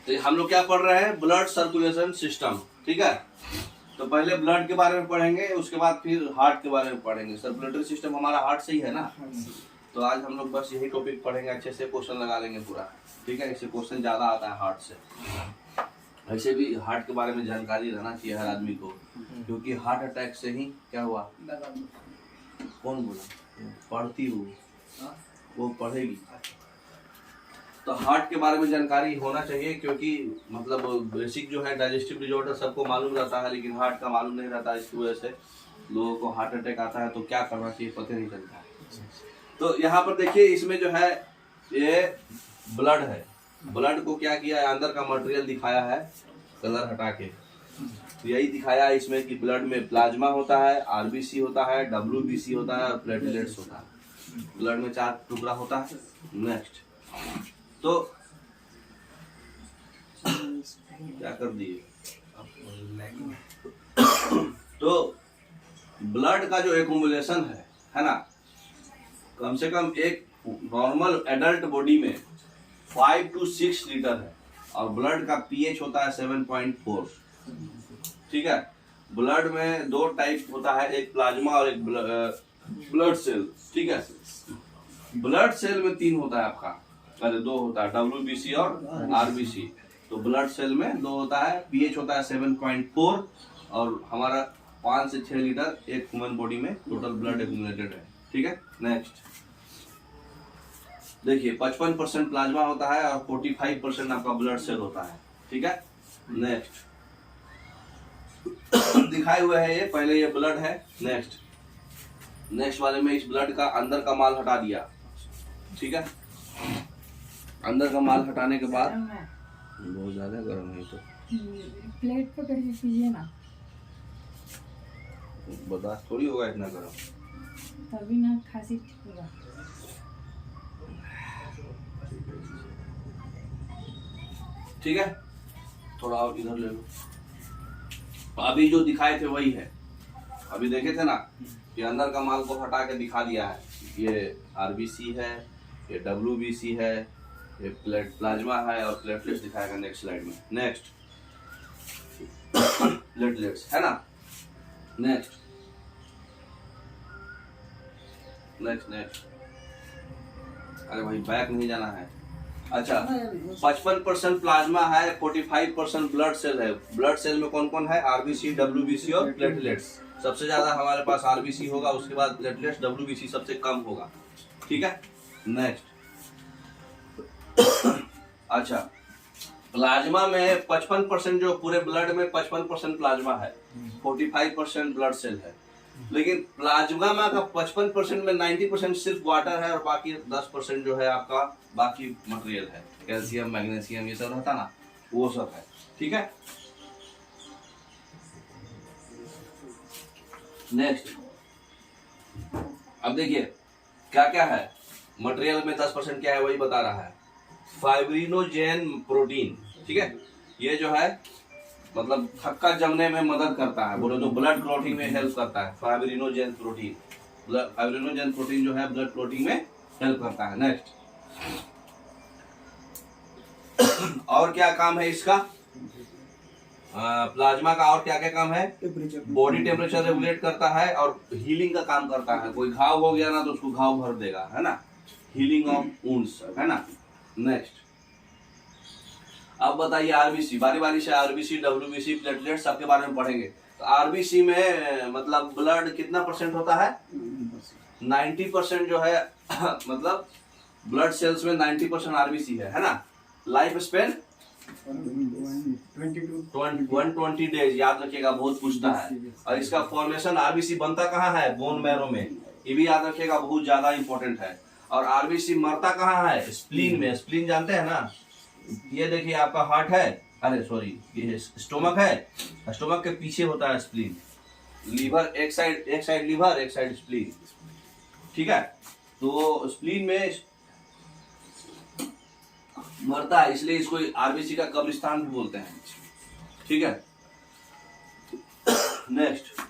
तो हम लोग क्या पढ़ रहे हैं, ब्लड सर्कुलेशन सिस्टम। ठीक है, तो पहले ब्लड के बारे में पढ़ेंगे, उसके बाद फिर हार्ट के बारे में पढ़ेंगे। सर्कुलेटरी सिस्टम हमारा हार्ट से ही है ना, तो आज हम लोग बस यही टॉपिक पढ़ेंगे, अच्छे से क्वेश्चन लगा लेंगे पूरा। ठीक है, इससे क्वेश्चन ज्यादा आता है हार्ट से। ऐसे भी हार्ट के बारे में जानकारी रहना चाहिए हर आदमी को, क्योंकि हार्ट अटैक से ही क्या हुआ, कौन बोला पढ़ती हूँ, वो पढ़ेगी। तो हार्ट के बारे में जानकारी होना चाहिए, क्योंकि मतलब बेसिक जो है डाइजेस्टिव डिजॉर्डर सबको मालूम रहता है, लेकिन हार्ट का मालूम नहीं रहता। इसकी वजह से लोगों को हार्ट अटैक आता है, तो क्या करना चाहिए पता नहीं चलता है। तो यहाँ पर देखिए, इसमें जो है ये ब्लड है। ब्लड को क्या किया है, अंदर का मटेरियल दिखाया है कलर हटा के, तो यही दिखाया है इसमें कि ब्लड में प्लाज्मा होता है, आरबीसी होता है, डब्ल्यूबीसी होता है और प्लेटलेट्स होता है। ब्लड में 4 टुकड़ा होता है। नेक्स्ट, तो क्या कर दिए, तो ब्लड का जो एक्यूमुलेशन है ना, कम से कम एक नॉर्मल एडल्ट बॉडी में 5 to 6 लीटर है, और ब्लड का पीएच होता है 7.4। ठीक है, ब्लड में 2 टाइप होता है, एक प्लाज्मा और एक ब्लड सेल। ठीक है, ब्लड सेल में 3 होता है आपका, अरे 2 होता है, डब्ल्यूबीसी और आरबीसी। तो ब्लड सेल में 2 होता है, पीएच होता है 7.4, और हमारा 5 से 6 लीटर एक ह्यूमन बॉडी में टोटल ब्लड एक्यूमुलेटेड है। ठीक है, नेक्स्ट देखिए, 55% प्लाज्मा होता है और 45% आपका ब्लड सेल होता है। ठीक है, नेक्स्ट दिखाए हुए है ये, पहले ये ब्लड है। नेक्स्ट वाले में इस ब्लड का अंदर का माल हटा दिया। ठीक है, अंदर का माल हटाने के बाद बहुत ज्यादा गर्म है, तो प्लेट पे करके कीजिए ना, बर्दाश्त थोड़ी होगा इतना गर्म। तभी ना खांसी ठीक होगा। ठीक है, थोड़ा और इधर ले लो। अभी जो दिखाए थे वही है, अभी देखे थे ना कि अंदर का माल को हटा के दिखा दिया है। ये आरबीसी है, ये डब्ल्यूबीसी है, ये प्लाज्मा है और प्लेटलेट्स दिखाएगा नेक्स्ट स्लाइड में। नेक्स्ट प्लेटलेट्स है ना। नेक्स्ट अरे भाई बैक नहीं जाना है। अच्छा, 55% प्लाज्मा है, 45% ब्लड सेल है। ब्लड सेल में कौन कौन है, आरबीसी, डब्ल्यूबीसी और प्लेटलेट्स। सबसे ज्यादा हमारे पास आरबीसी होगा, उसके बाद प्लेटलेट्स, डब्ल्यूबीसी सबसे कम होगा। ठीक है, नेक्स्ट अच्छा, प्लाज्मा में 55% जो पूरे ब्लड में 55% प्लाज्मा है, 45% ब्लड सेल है। लेकिन प्लाज्मा में का 55% में 90% सिर्फ वाटर है, और बाकी 10% जो है आपका बाकी मटेरियल है, कैल्शियम, मैग्नीशियम, ये सब रहता ना, वो सब है। ठीक है, नेक्स्ट अब देखिए क्या क्या है मटेरियल में। 10% क्या है वही बता रहा है, फाइब्रिनोजेन प्रोटीन। ठीक है, ये जो है मतलब थक्का जमने में मदद करता है, बोलो तो ब्लड क्लॉटिंग में हेल्प करता है। फाइब्रिनोजेन प्रोटीन, फाइब्रिनोजेन प्रोटीन जो है ब्लड क्लॉटिंग में हेल्प करता है। नेक्स्ट और क्या काम है इसका, प्लाज्मा का और क्या क्या काम है, बॉडी टेम्परेचर रेगुलेट करता है और हीलिंग का काम करता है। कोई घाव हो गया ना तो उसको घाव भर देगा, है ना, हीलिंग ऑफ वुंड्स, है ना। नेक्स्ट अब बताइए आरबीसी, बारी बारी से आरबीसी, डब्ल्यूबीसी, प्लेटलेट्स सबके बारे में पढ़ेंगे। तो आरबीसी में मतलब ब्लड कितना परसेंट होता है, 90% जो है मतलब ब्लड सेल्स में 90% आरबीसी है ना। लाइफ स्पेन 120 डेज, याद रखिएगा, बहुत पूछता है। और इसका फॉर्मेशन आरबीसी बनता कहाँ है, बोन मैरो में, ये भी याद रखिएगा, बहुत ज्यादा इंपॉर्टेंट है। और आरबीसी मरता कहाँ है, स्प्लीन में। स्प्लीन जानते हैं ना, ये देखिए आपका हार्ट है, अरे सॉरी ये स्टोमक है, स्टोमक के पीछे होता है स्प्लीन। लीवर एक साइड लीवर, एक साइड स्प्लीन। ठीक है, तो स्प्लीन में मरता है, इसलिए इसको आरबीसी का कब्रिस्तान भी बोलते हैं। ठीक है, नेक्स्ट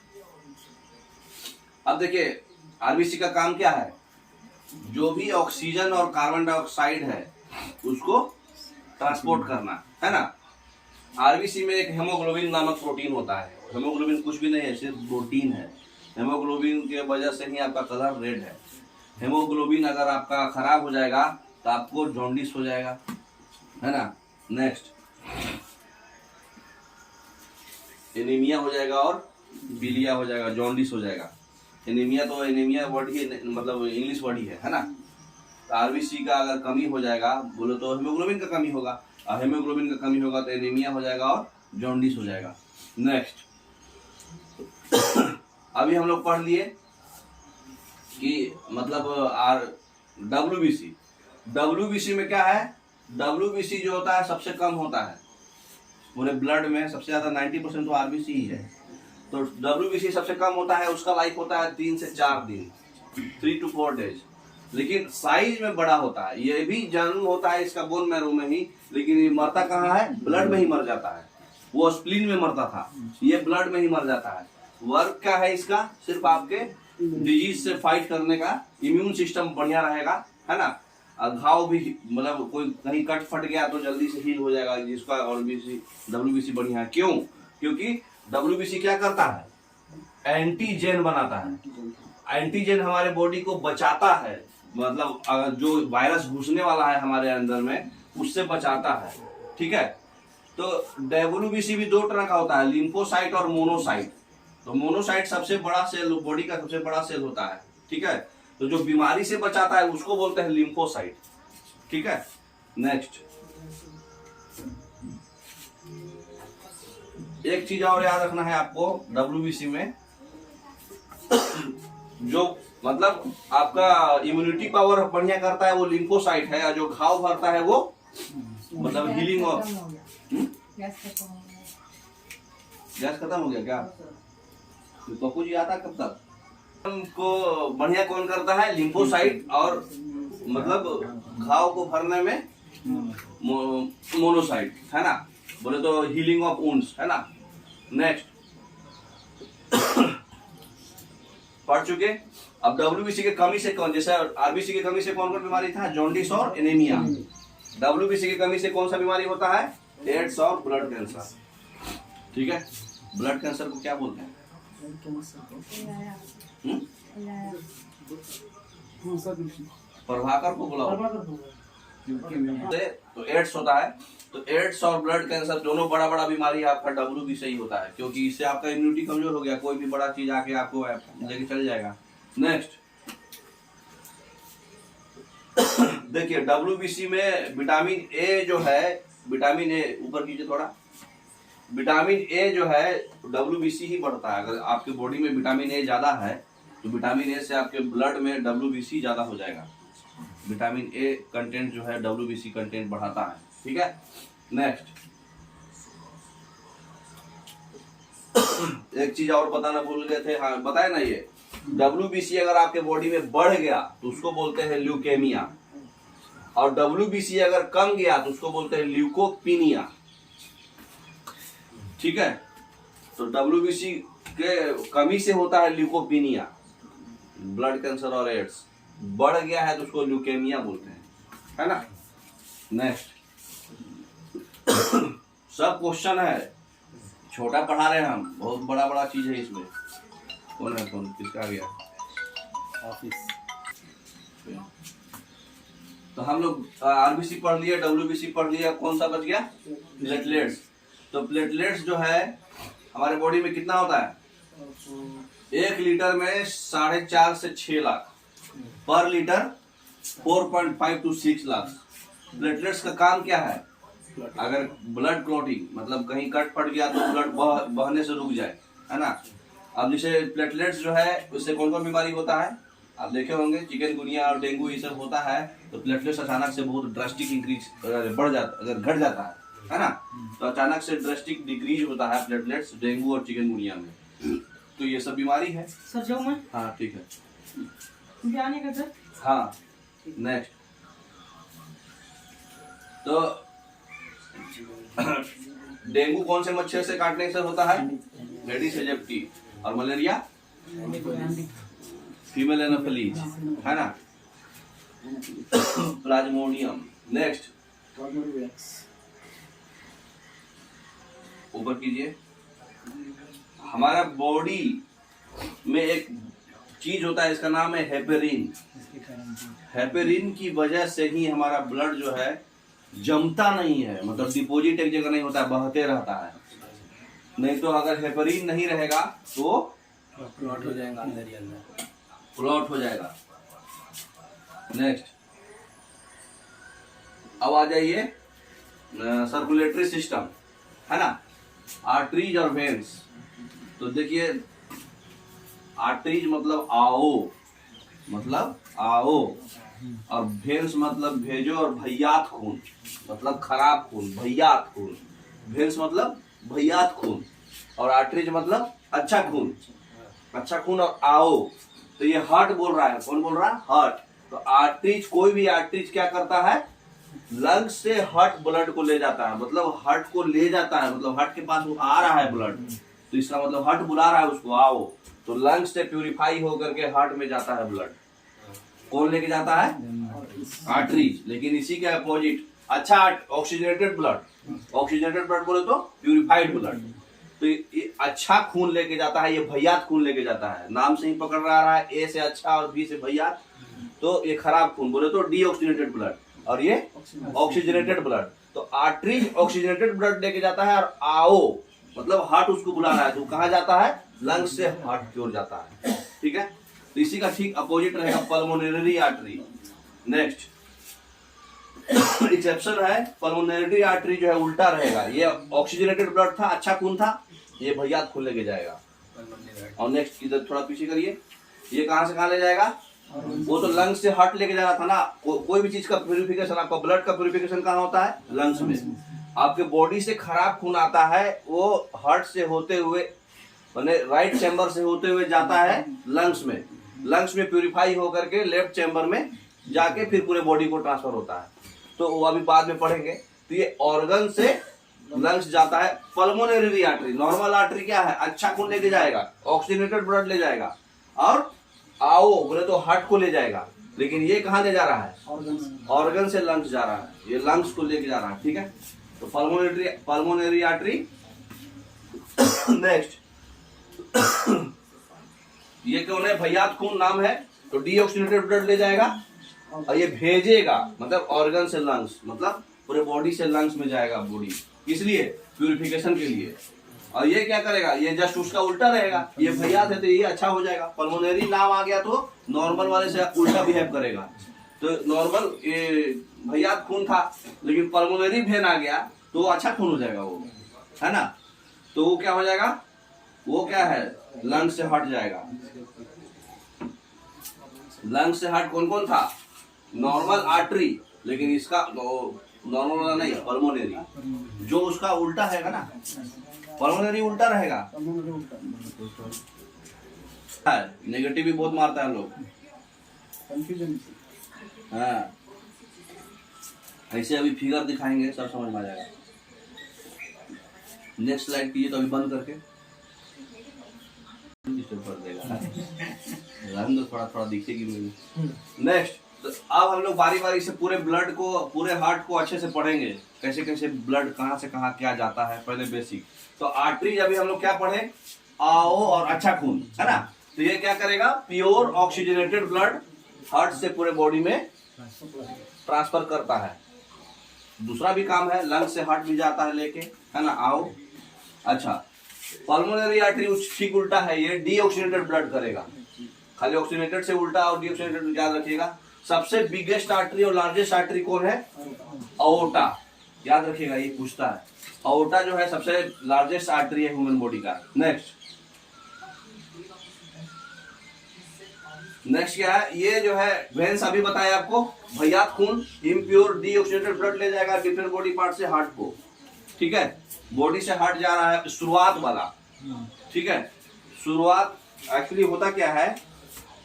अब देखिए आरबीसी का काम क्या है, जो भी ऑक्सीजन और कार्बन डाइऑक्साइड है उसको ट्रांसपोर्ट करना, है ना। आरबीसी में एक हेमोग्लोबिन नामक प्रोटीन होता है। हेमोग्लोबिन कुछ भी नहीं है, सिर्फ प्रोटीन है। हेमोग्लोबिन के वजह से ही आपका कलर रेड है। हेमोग्लोबिन अगर आपका खराब हो जाएगा तो आपको जॉन्डिस हो जाएगा, है ना। नेक्स्ट, एनीमिया हो जाएगा और बिलिया हो जाएगा, जॉन्डिस हो जाएगा। एनीमिया तो एनीमिया वर्ड ही मतलब इंग्लिश वर्ड ही है ना। तो आरबीसी का अगर कमी हो जाएगा बोलो तो हेमोग्लोबिन का कमी होगा, और हेमोग्लोबिन का कमी होगा तो एनीमिया हो जाएगा और जॉन्डिस हो जाएगा। नेक्स्ट, अभी हम लोग पढ़ लिए कि मतलब डब्ल्यूबीसी में क्या है। डब्ल्यूबीसी जो होता है सबसे कम होता है पूरे ब्लड में, सबसे ज्यादा 90% तो आरबीसी ही है। तो डब्ल्यूबीसी सबसे कम होता है, उसका लाइफ होता है 3 से 4 दिन, 3 to 4 days। लेकिन साइज में बड़ा होता है। ये भी जन्म होता है इसका बोन मैरो में ही, लेकिन ये मरता कहाँ है, ब्लड में ही मर जाता है। वो स्प्लीन में मरता था, ये ब्लड में ही मर जाता है। वर्क क्या है इसका, सिर्फ आपके डिजीज से फाइट करने का, इम्यून सिस्टम बढ़िया रहेगा, है ना। घाव भी मतलब कोई कहीं कट फट गया तो जल्दी से हील हो जाएगा, जिसका डब्ल्यूबीसी बढ़िया है। क्यों? क्योंकि डब्ल्यूबीसी क्या करता है, एंटीजेन बनाता है। एंटीजेन हमारे बॉडी को बचाता है, मतलब अगर जो वायरस घुसने वाला है हमारे अंदर में उससे बचाता है, ठीक है। तो डब्ल्यूबीसी भी 2 तरह का होता है, लिम्फोसाइट और मोनोसाइट। तो मोनोसाइट सबसे बड़ा सेल, बॉडी का सबसे बड़ा सेल होता है, ठीक है। तो जो बीमारी से बचाता है उसको बोलते हैं लिम्फोसाइट, ठीक है। नेक्स्ट, एक चीज और याद रखना है आपको डब्ल्यूबीसी में, जो मतलब आपका इम्यूनिटी पावर बढ़िया करता है वो लिम्फोसाइट है, और जो घाव भरता है वो मतलब हीलिंग और गैस खत्म हो गया क्या? तो पप्पू जी आता कब तक? को बढ़िया कौन करता है, लिम्फोसाइट, और मतलब घाव को भरने में मोनोसाइट, है ना। बोले तो हीलिंग ऑफ वुंड्स, है ना। नेक्स्ट, पढ़ चुके। अब डब्ल्यूबीसी के कमी से कौन, जैसे आरबीसी की कमी से कौन कौन बीमारी था, जॉन्डिस और एनीमिया। डब्ल्यूबीसी की कमी से कौन सा बीमारी होता है, एड्स और ब्लड कैंसर, ठीक है। ब्लड कैंसर को क्या बोलते हैं? प्रभाकर को बुलाओ। तो एड्स होता है, तो एड्स और ब्लड कैंसर दोनों बड़ा बड़ा बीमारी आपका डब्ल्यूबीसी ही होता है, क्योंकि इससे आपका इम्यूनिटी कमजोर हो गया, कोई भी बड़ा चीज आके आपको लेके चल जाएगा। नेक्स्ट, देखिए डब्ल्यूबीसी में विटामिन ए जो है, विटामिन ए ऊपर कीजिए थोड़ा, विटामिन ए जो है डब्ल्यूबीसी ही बढ़ता है। अगर आपके बॉडी में विटामिन ए ज्यादा है तो विटामिन ए से आपके ब्लड में डब्ल्यूबीसी ज्यादा हो जाएगा। विटामिन ए कंटेंट जो है डब्ल्यूबीसी कंटेंट बढ़ाता है, ठीक है। नेक्स्ट, एक चीज और बताना भूल गए थे, हाँ बताए ना, ये डब्ल्यूबीसी अगर आपके बॉडी में बढ़ गया तो उसको बोलते हैं ल्यूकेमिया, और डब्ल्यूबीसी अगर कम गया तो उसको बोलते हैं ल्यूकोपीनिया, ठीक है। तो डब्ल्यूबीसी के कमी से होता है ल्यूकोपीनिया, ब्लड कैंसर और एड्स। बढ़ गया है तो उसको ल्यूकेमिया बोलते हैं, है ना। नेक्स्ट, सब क्वेश्चन है, छोटा पढ़ा रहे हैं हम, बहुत बड़ा बड़ा चीज है इसमें। कौन है, कौन किसका आ गया ऑफिस? तो हम लोग आरबीसी पढ़ लिया, डब्ल्यूबीसी पढ़ लिया, कौन सा बच गया, प्लेटलेट्स। तो प्लेटलेट्स जो है हमारे बॉडी में कितना होता है, 1 लीटर में 4.5 से 6 लाख, पर लीटर 4.5 to 6 लाख। प्लेटलेट्स का काम क्या है, अगर ब्लड क्लॉटिंग मतलब कहीं कट पड़ गया तो ब्लड बहने से रुक जाए, है ना। अब जैसे प्लेटलेट्स जो है उससे कौन कौन बीमारी होता है, आप देखे होंगे चिकनगुनिया और डेंगू ये सब होता है। तो प्लेटलेट्स अचानक से बहुत ड्रास्टिक इंक्रीज बढ़ जाता, अगर घट जाता है ना, तो अचानक से ड्रास्टिक डिक्रीज होता है प्लेटलेट्स डेंगू और चिकनगुनिया में। तो ये सब बीमारी है सर, जाऊँ मैं? हाँ ठीक है, जाने का सर। हाँ नेक्स्ट, तो डेंगू कौन से मच्छर से काटने से होता है, एडिस एजिप्टी, और मलेरिया फीमेल एनोफिलीज, है ना, प्लाज्मोडियम। नेक्स्ट, ऊपर कीजिए। हमारा बॉडी में एक चीज होता है, इसका नाम है हेपेरिन। हेपेरिन की वजह से ही हमारा ब्लड जो है जमता नहीं है, मतलब डिपोजिट एक जगह नहीं होता है, बहते रहता है। नहीं तो अगर हेपेरिन नहीं रहेगा तो क्लॉट हो जाएगा अंदर ही अंदर, क्लॉट हो जाएगा। नेक्स्ट, अब आ जाइए सर्कुलेटरी सिस्टम, है ना, आर्टरीज और वेन्स। तो देखिए, आर्टरीज मतलब आओ, और वेन्स मतलब भेजो, और भैयात खून मतलब खराब खून, भैयात खून। वेन्स मतलब भैयात खून, और आर्टरीज मतलब अच्छा खून और आओ। तो ये हार्ट बोल रहा है, कौन बोल रहा है? हार्ट। तो आर्टरीज, कोई भी आर्टरीज क्या करता है? लंग्स से हार्ट ब्लड को ले जाता है, मतलब हार्ट को ले जाता है, मतलब हार्ट के पास वो आ रहा है ब्लड, तो इसका मतलब हार्ट बुला रहा है उसको, आओ। तो लंग्स से प्यूरिफाई होकर के हार्ट में जाता है ब्लड। कौन लेके जाता है? आर्टरीज। लेकिन इसी के अपोजिट अच्छा ऑक्सीजनेटेड ब्लड बोले तो प्यूरिफाइड ब्लड। तो ये अच्छा खून लेके जाता है, ये भैयात खून लेके जाता है। नाम से ही पकड़ रहा है, ए से अच्छा और बी से भैयात, तो ये खराब खून बोले तो डीऑक्सीजनेटेड ब्लड, और ये ऑक्सीजनेटेड ब्लड। तो आर्टरीज ऑक्सीजनेटेड ब्लड लेके जाता है, और आओ मतलब हार्ट उसको बुला रहा है, तो कहाँ जाता है? लंग्स से हार्ट की ओर जाता है। ठीक है, तो इसी का ठीक अपोजिट रहेगा पल्मोनरी आर्टरी। नेक्स्ट एक्सेप्शन है, पल्मोनरी आर्टरी जो है उल्टा रहेगा। ये ऑक्सीजनेटेड ब्लड था, अच्छा खून था, ये भैयात खून लेके जाएगा। और नेक्स्ट इधर थोड़ा पीछे करिए, ये कहाँ से कहाँ ले जाएगा? वो तो लंग्स से हार्ट लेके जाना था ना। कोई भी चीज का प्यूरिफिकेशन, आपका ब्लड का प्यूरिफिकेशन कहाँ होता है? लंग्स में। आपके बॉडी से खराब खून आता है, वो हार्ट से होते हुए, माने राइट चैम्बर से होते हुए जाता है लंग्स में। लंग्स में प्यूरिफाई होकर के लेफ्ट चैम्बर में जाके फिर पूरे बॉडी को ट्रांसफर होता है। तो वो अभी बाद में पढ़ेंगे। तो ये ऑर्गन से लंग्स जाता है। पल्मोनरी आर्टरी, नॉर्मल आर्टरी क्या है? अच्छा खून लेके जाएगा, ऑक्सीजनेटेड ब्लड ले जाएगा, और आओ बोले तो हार्ट को ले जाएगा। लेकिन ये कहाँ ले जा रहा है? ऑर्गन से लंग्स जा रहा है, ये लंग्स को लेके जा रहा है। ठीक है, तो पल्मोनरी आर्टरी। नेक्स्ट, ये कौन है? भैयात खून नाम है। तो डीऑक्सीजनेटेड ब्लड ले जाएगा, और ये भेजेगा, मतलब ऑर्गन से लंग्स, मतलब पूरे बॉडी से लंग्स में जाएगा बॉडी, इसलिए प्यूरिफिकेशन के लिए। और ये क्या करेगा? ये जस्ट उसका उल्टा रहेगा। ये भैयात है तो ये अच्छा हो जाएगा। पल्मोनरी नाम आ गया तो नॉर्मल वाले से उल्टा बिहेव करेगा। तो नॉर्मल ये भैयात खून था, लेकिन पल्मोनरी वेन आ गया तो अच्छा खून हो जाएगा वो, है ना। तो वो क्या हो जाएगा? वो क्या है? लंग से हट जाएगा। लंग से हट कौन कौन था? नॉर्मल आर्टरी, लेकिन इसका नॉर्मल वाला नहीं, पल्मोनरी जो उसका उल्टा है ना, पल्मोनरी उल्टा रहेगा। नेगेटिव भी बहुत मारता है लोग, कंफ्यूजन। हाँ, ऐसे अभी फिगर दिखाएंगे, सब समझ में आ जाएगा। नेक्स्ट स्लाइड कीजिए, तो अभी बंद करके भर देगा, रंग तो थोड़ा थोड़ा दिखेगी मुझे। नेक्स्ट, तो अब हम लोग बारी बारी से पूरे ब्लड को, पूरे हार्ट को अच्छे से पढ़ेंगे, कैसे कैसे ब्लड कहाँ से कहाँ क्या जाता है। पहले बेसिक तो आर्टरी अभी हम लोग क्या पढ़े? आओ और अच्छा खून, है ना। तो ये क्या करेगा? प्योर ऑक्सीजनेटेड ब्लड हार्ट से पूरे बॉडी में ट्रांसफर करता है। दूसरा भी काम है, लंग से हार्ट भी जाता है लेके, है ना। आओ अच्छा, पल्मोनरी आर्टरी ठीक उल्टा है, ये डीऑक्सीजनेटेड ब्लड करेगा। खाली ऑक्सीजनेटेड से उल्टा और डीऑक्सीजनेटेड याद रखिएगा। सबसे बिगेस्ट आर्टरी और लार्जेस्ट आर्टरी कौन है? अओर्टा, याद रखिएगा, ये पूछता है। अओर्टा जो है सबसे लार्जेस्ट आर्टरी है ह्यूमन बॉडी का। नेक्स्ट क्या है? ये जो है वेन्स, अभी बताया आपको, भैयात खून, इम्प्योर डीऑक्सीजनेटेड ब्लड ले जाएगा डिफरेंट बॉडी पार्ट से हार्ट को। ठीक है, बॉडी से हार्ट जा रहा है शुरुआत वाला। ठीक है, शुरुआत एक्चुअली होता क्या है?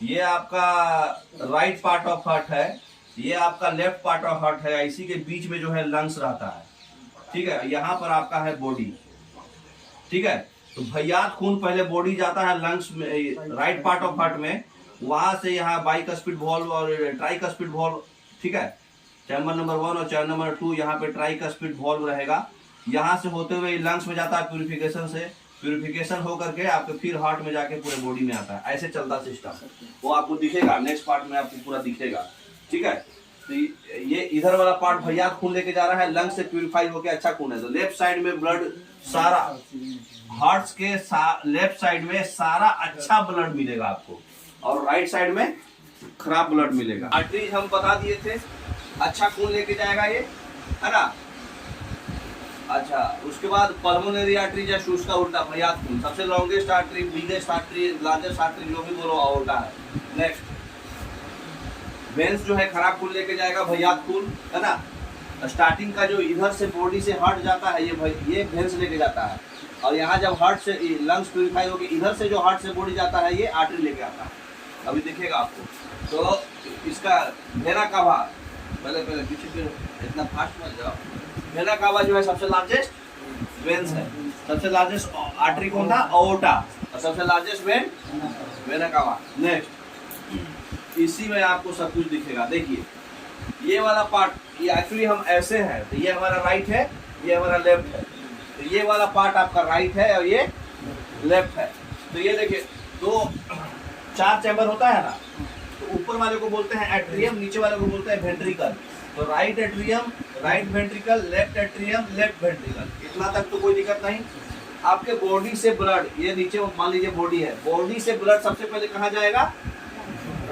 ये आपका राइट पार्ट ऑफ हार्ट है, ये आपका लेफ्ट पार्ट ऑफ हार्ट है, इसी के बीच में जो है लंग्स रहता है। ठीक है, यहाँ पर आपका है बॉडी। ठीक है, तो भैयात खून पहले बॉडी जाता है लंग्स में, राइट पार्ट ऑफ हार्ट में, वहां से यहाँ बाइकस्पिड वॉल्व और ट्राइकस्पिड वॉल्व, ठीक है, चैम्बर नंबर 1 और चैम्बर नंबर 2 यहाँ पे ट्राई का स्पीड वॉल्व रहेगा। यहाँ से होते हुए लंग्स में जाता है प्यूरिफिकेशन से, प्यूरिफिकेशन हो करके आपके फिर हार्ट में जाके पूरे बॉडी में आता है। ऐसे चलता सिस्टम, वो आपको दिखेगा नेक्स्ट पार्ट में, आपको पूरा दिखेगा। ठीक है, तो ये इधर वाला पार्ट भैया खून लेके जा रहा है, लंग्स से प्यूरिफाई होके अच्छा खून है। तो लेफ्ट साइड में ब्लड सारा, हार्ट के लेफ्ट साइड में सारा अच्छा ब्लड मिलेगा आपको, और राइट साइड में खराब ब्लड मिलेगा। आर्टरीज हम बता दिए थे, अच्छा खून लेके जाएगा ये, है ना। अच्छा, उसके बाद पल्मोनरी आर्टरी या शूज का उल्टा भैया खून, सबसे longest artery, biggest artery, largest artery, जो भी बोलो आउटा है। नेक्स्ट वेंस जो है खराब खून लेके जाएगा, भैया खून, है ना। स्टार्टिंग का जो इधर से बॉडी से हार्ट जाता है ये वेंस लेके जाता है, और यहाँ जब हार्ट से लंग्स प्यूरिफाई होगी, इधर से जो हार्ट से बॉडी जाता है ये आर्टरी लेके आता है। अभी दिखेगा आपको। तो इसका वेना कावा, पहले पीछे फिर इतना फास्ट मत जाओ। वेना कावा जो है सबसे लार्जेस्ट वेंस है, सबसे लार्जेस्ट आर्टरी कौन था, अओर्टा, और सबसे largest when vena cava. Next इसी में आपको सब कुछ दिखेगा। देखिए ये वाला पार्ट, ये एक्चुअली हम ऐसे हैं, तो ये हमारा राइट है, ये हमारा लेफ्ट है, तो ये वाला पार्ट आपका राइट है और ये लेफ्ट है। तो ये देखिए 4 चैम्बर होता है ना, तो ऊपर वाले को बोलते हैं एट्रियम, नीचे वाले को बोलते हैं वेंट्रिकल। तो right atrium, right ventricle, left atrium, left ventricle, इतना तक तो कोई दिक्कत नहीं। आपके बॉडी से ब्लड, ये नीचे मान लीजिए बॉडी है, बॉडी से ब्लड सबसे पहले कहाँ जाएगा,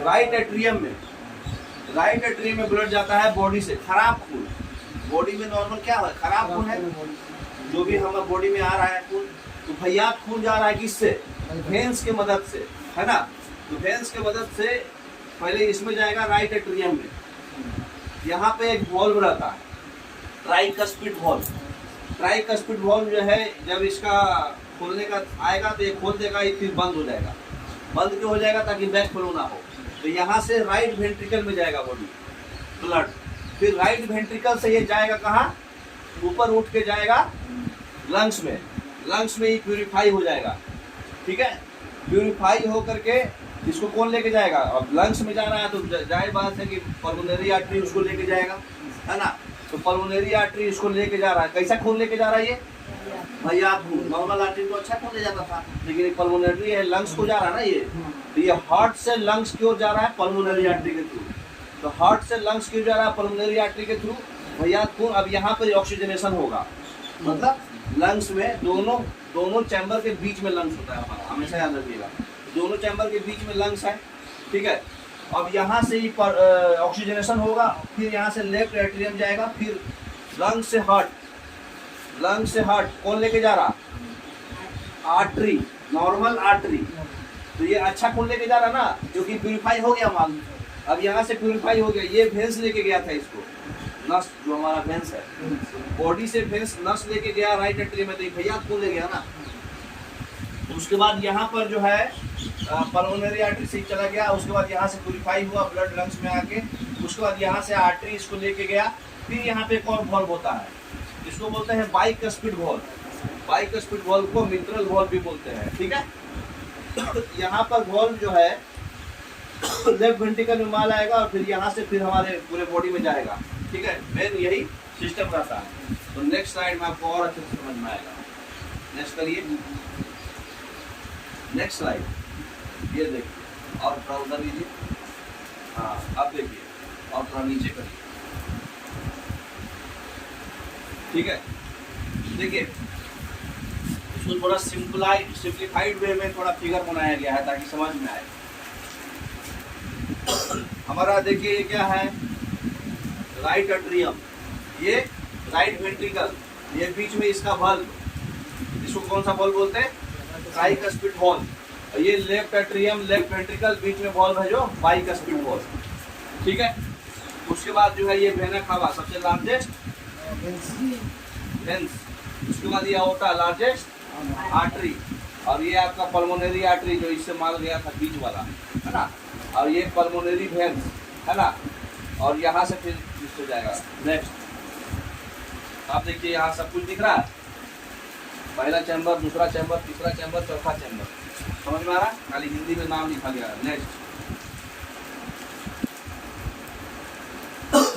राइट एट्रियम में। राइट एट्रियम में ब्लड जाता है बॉडी से, खराब खून। बॉडी में नॉर्मल क्या है, खराब खून है, जो भी हमारे बॉडी में आ रहा है खून, तो भैया खून जा रहा है किससे, वेंस के मदद से, है ना। तो वेंस के मदद से पहले इसमें जाएगा राइट एट्रियम में। यहाँ पे एक वॉल्व रहता है, ट्राइकस्पिड वॉल्व। ट्राइकस्पिड वॉल्व जो है, जब इसका खोलने का आएगा तो ये खोल देगा, ये फिर बंद हो जाएगा। बंद क्यों हो जाएगा, ताकि बैक फ्लो ना हो। तो यहाँ से राइट वेंट्रिकल में जाएगा बॉडी ब्लड, फिर राइट वेंट्रिकल से ये जाएगा कहाँ, ऊपर उठ के जाएगा लंग्स में। लंग्स में ही प्यूरिफाई हो जाएगा। ठीक है, प्यूरिफाई हो करके इसको कौन लेके जाएगा, अब लंग्स में जा रहा है तो जाहिर बात है कि पल्मोनरी आर्टरी उसको लेके जाएगा, है ना। तो पल्मोनरी आर्टरी इसको लेके जा रहा है, कैसा खून लेके जा रहा है ये, भैया खून। नॉर्मल आर्टरी तो अच्छा खून ले जाता था, लेकिन एक पल्मोनरी है, लंग्स को जा रहा है ना ये, तो ये हार्ट से लंग्स की ओर जा रहा है पल्मोनरी आर्टरी के थ्रू। तो हार्ट से लंग्स की ओर जा रहा है पल्मोनरी आर्टरी के थ्रू, भैया खून। अब यहाँ पर ऑक्सीजनेशन होगा, मतलब लंग्स में दोनों चैम्बर के बीच में लंग्स होता है हमारा, हमेशा याद रखिएगा, दोनों चैम्बर के बीच में लंग्स है। ठीक है, अब यहाँ से ही ऑक्सीजनेशन होगा, फिर यहाँ से लेफ्ट एट्रियम जाएगा, फिर लंग से हार्ट, लंग से हार्ट कौन लेके जा रहा, आर्टरी, नॉर्मल आर्टरी। तो ये अच्छा खून लेके जा रहा ना, क्योंकि प्यूरिफाई हो गया माल। अब यहाँ से प्यूरिफाई हो गया, ये वेंस लेके गया था इसको, नस जो हमारा वेंस है, बॉडी से वेंस नस लेके गया राइट एट्रियम में, तो भैया खून ले गया ना। उसके बाद यहाँ पर जो है पल्मोनरी आर्टरी से चला गया, उसके बाद यहाँ से प्यूरिफाई हुआ ब्लड लंग्स में आके, उसके बाद यहाँ से आर्टरी इसको लेके गया, फिर यहाँ पे एक और वॉल्व होता है, इसको बोलते हैं बाइकस्पिड वॉल्व। बाइकस्पिड वॉल्व को मिट्रल वॉल्व भी बोलते हैं। ठीक है, यहाँ पर वॉल्व जो है लेफ्ट वेंट्रिकल में माल आएगा, और फिर यहाँ से फिर हमारे पूरे बॉडी में जाएगा। ठीक है, मेन यही सिस्टम रहता है। तो नेक्स्ट स्लाइड में आपको और अच्छे से समझ में आएगा। नेक्स्ट करिए, नेक्स्ट स्लाइड, ये देखिए, और थोड़ा उधर लीजिए, हाँ अब देखिए, और थोड़ा नीचे करिए। ठीक है, देखिए इसको थोड़ा सिंप्लीफाइड वे में थोड़ा फिगर बनाया गया है ताकि समझ में आए। हमारा देखिए ये क्या है, राइट एट्रियम, ये राइट वेंट्रिकल, ये बीच में इसका वॉल्व, इसको कौन सा वॉल्व बोलते हैं, ट्राइकस्पिड वॉल्व। ये लेफ्ट एट्रियम, लेफ्ट वेंट्रिकल, बीच में वॉल्व है जो बाइकस्पिड वॉल्व। ठीक है, उसके बाद जो है ये वेना कावा सबसे लार्जेस्ट वेंस, उसके बाद ये अओर्टा लार्जेस्ट आर्टरी, और ये आपका पल्मोनरी आर्टरी जो इससे माल गया था बीच वाला, है ना, और ये पल्मोनरी वेंस, है ना, और यहाँ से फिर इसको जाएगा। नेक्स्ट आप देखिए, यहाँ सब कुछ दिख रहा है, पहला चैम्बर, दूसरा चैम्बर, तीसरा चैम्बर, चौथा चैम्बर, समझ में आ रहा है, खाली हिंदी में नाम लिखा गया है। नेक्स्ट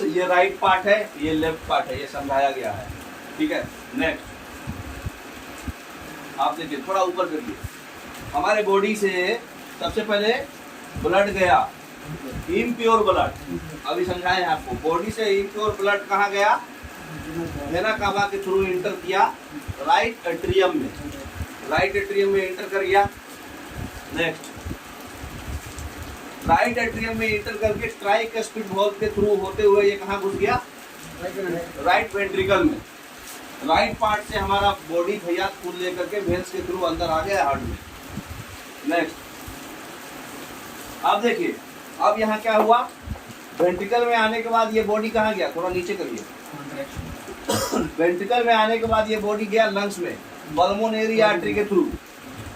ये राइट पार्ट है, ये लेफ्ट पार्ट है, ये समझाया गया है। ठीक है, नेक्स्ट आप देखिए, थोड़ा ऊपर करिए। हमारे बॉडी से सबसे पहले ब्लड गया, इम्प्योर ब्लड, अभी समझाए हैं आपको। बॉडी से इम्प्योर ब्लड कहाँ गया? वेना कावा के थ्रू इंटर किया राइट एट्रियम में, राइट एट्रियम में इंटर कर गया। नेक्स्ट, राइट एट्रियम में इंटर करके ट्राइकस्पिड वॉल्व के थ्रू होते हुए ये कहाँ घुस गया? राइट वेंट्रिकल में। राइट पार्ट से हमारा बॉडी भैया खून लेकर के वेंस के थ्रू अंदर आ गया हार्ट में। नेक्स्ट, अब देखिए, अब यहाँ क्या हुआ? वेंट्रिकल में आने के बाद ये बॉडी कहाँ गया? थोड़ा नीचे करिए। वेंट्रिकल में आने के बाद ये बॉडी गया लंग्स में, पल्मोनरी आर्टरी के थ्रू।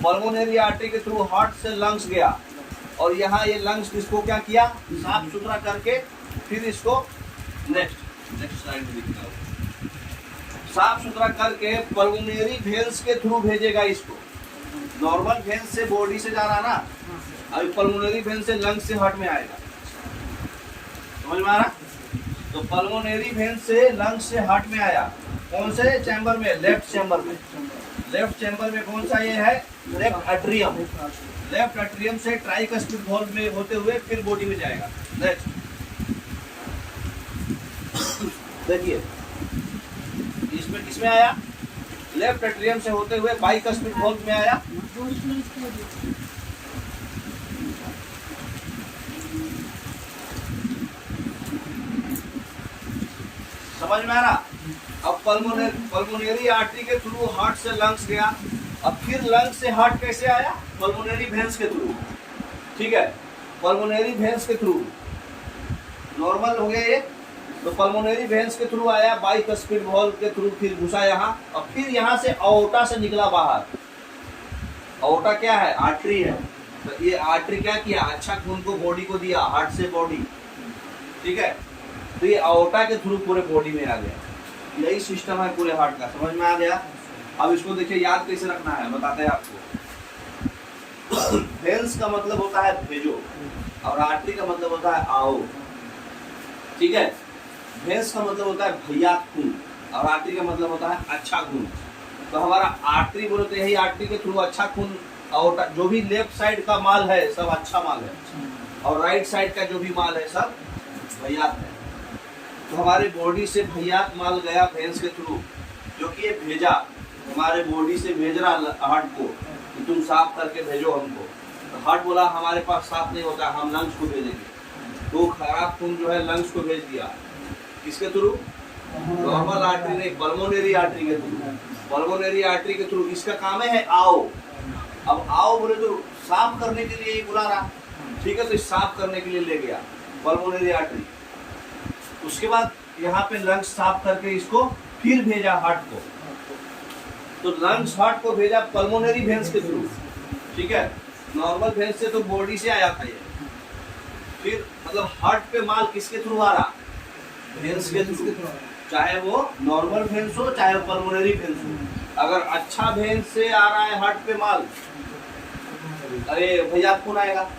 पल्मोनरी आर्टरी के थ्रू हार्ट से लंग्स गया, और यहाँ ये लंग्स इसको क्या किया? साफ सुथरा करके फिर इसको नेक्स्ट स्लाइड में दिखा, साफ सुथरा करके पल्मोनरी वेन्स के थ्रू भेजेगा इसको। नॉर्मल वेन्स से बॉडी से जा रहा ना, अभी पल्मोनरी वेन्स से लंग्स से हार्ट में आएगा। समझ में आ रहा? तो पल्मोनरी वेन्स से लंग्स से हार्ट में आया। कौन से चैम्बर में? लेफ्ट चैम्बर में। लेफ्ट चैम्बर में कौन सा ये है? Left atrium. लेफ्ट एट्रियम से ट्राइकस्पिड वॉल्व में होते हुए फिर बॉडी में जाएगा। नेक्स्ट देखिए, इसमें किसमें आया? लेफ्ट एट्रियम से होते हुए बाइकस्पिड वॉल्व में आया। समझ में आ रहा? अब पल्मोनरी आर्टरी के थ्रू हार्ट से लंग्स गया, अब फिर लंग्स से हार्ट कैसे आया? पल्मोनरी वेन्स के थ्रू। ठीक है, पल्मोनरी वेन्स के थ्रू नॉर्मल हो गया ये। तो पल्मोनरी वेन्स के थ्रू आया, बाइकस्पिड वॉल्व के थ्रू फिर घुसा यहाँ, और फिर यहाँ से अओर्टा से निकला बाहर। अओर्टा क्या है? आर्टरी है। तो ये आर्टरी क्या किया? अच्छा खून को बॉडी को दिया, हार्ट से बॉडी। ठीक है, तो ये अओर्टा के थ्रू पूरे बॉडी में आ गया। यही सिस्टम है पूरे हार्ट का। समझ में आ गया? अब इसको देखिए, याद कैसे रखना है बताते हैं आपको। वेन्स का मतलब होता है भेजो, और आर्टरी का मतलब होता है आओ। ठीक है, वेन्स का मतलब होता है भैया खून, और आर्टरी का मतलब होता है अच्छा खून। तो हमारा आर्टरी बोले तो यही आर्टरी के थ्रू अच्छा खून, और जो भी लेफ्ट साइड का माल है सब अच्छा माल है, और राइट साइड का जो भी माल है सब भैयात है। तो हमारे बॉडी से भैयात माल गया वेन्स के थ्रू, जो कि ये भेजा हमारे बॉडी से, भेज रहा हार्ट को कि तुम साफ करके भेजो हमको। तो हार्ट बोला हमारे पास साफ नहीं होता, हम लंग्स को भेजेंगे। तो खराब खून जो है लंग्स को भेज दिया। किसके थ्रू? नॉर्मल आर्टरी नहीं, पल्मोनरी आर्टरी के थ्रू। पल्मोनरी आर्टरी के थ्रू इसका काम है आओ। अब आओ बोले तो साफ करने के लिए ही बुला रहा। ठीक है, तो साफ करने के लिए ले गया पल्मोनरी आर्टरी। उसके बाद यहाँ पे लंग्स साफ करके इसको फिर भेजा हार्ट को। तो लंग्स हार्ट को भेजा पल्मोनरी वेन्स के थ्रू। ठीक है, नॉर्मल वेन्स से तो बॉडी से आया था ये, फिर मतलब हार्ट पे माल किसके थ्रू आ रहा? वेन्स के थ्रू। चाहे वो नॉर्मल वेन्स हो चाहे पल्मोनरी वेन्स हो। अगर अच्छा वेन्स से आ रहा है हार्ट पे माल, अरे भैया खून आएगा,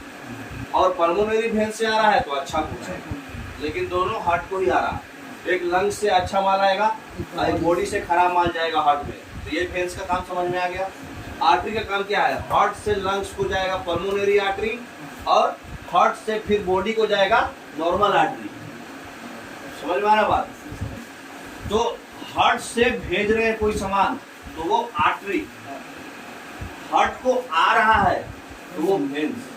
और पल्मोनरी वेन्स से आ रहा है तो अच्छा खून आएगा। लेकिन दोनों हार्ट को ही आ रहा। एक लंग्स से अच्छा माल आएगा और एक बॉडी से खराब माल जाएगा हार्ट में। तो ये वेन्स का काम समझ में आ गया। आर्टरी का काम क्या है? हार्ट से लंग्स को जाएगा पल्मोनरी आर्टरी, और हार्ट से फिर बॉडी को जाएगा नॉर्मल आर्टरी। समझ में आ रहा बात? तो हार्ट से भेज रहे हैं कोई सामान तो वो आर्टरी, हार्ट को आ रहा है तो वो वेन्स।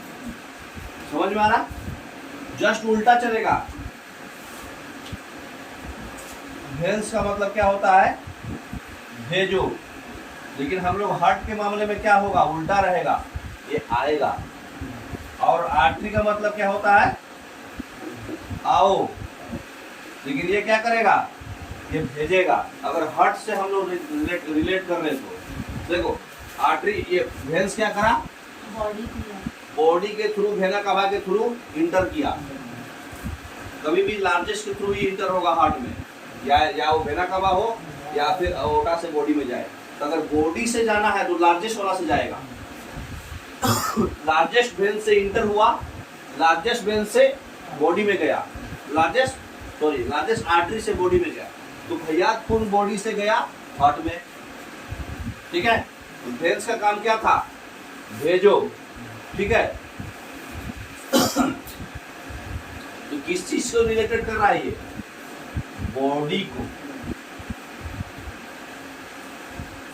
समझ में आ रहा? जस्ट उल्टा चलेगा। वेन्स का मतलब क्या होता है? भेजो। लेकिन हम लोग हार्ट के मामले में क्या होगा? उल्टा रहेगा, ये आएगा। और आर्टरी का मतलब क्या होता है? आओ। लेकिन ये क्या करेगा? ये भेजेगा। अगर हार्ट से हम लोग रिलेट कर रहे तो देखो, आर्टरी, ये वेन्स क्या करा? बॉडी के थ्रू, वेना कावा के थ्रू इंटर किया। कभी भी लार्जेस्ट के थ्रू ही इंटर होगा हार्ट में, या वो वेना कावा हो या फिर अओर्टा से बॉडी में जाए। तो अगर बॉडी से जाना है तो लार्जेस्ट वाला से जाएगा। लार्जेस्ट वेन से इंटर हुआ, लार्जेस्ट वेन से बॉडी में गया, लार्जेस्ट सॉरी लार्जेस्ट आर्टरी से बॉडी में गया, तो भैया खून बॉडी से गया हार्ट में, ठीक है। तो वेन्स का काम क्या था, भेजो, ठीक है। तो किस चीज को रिलेटेड कर रहा है ये, बॉडी को।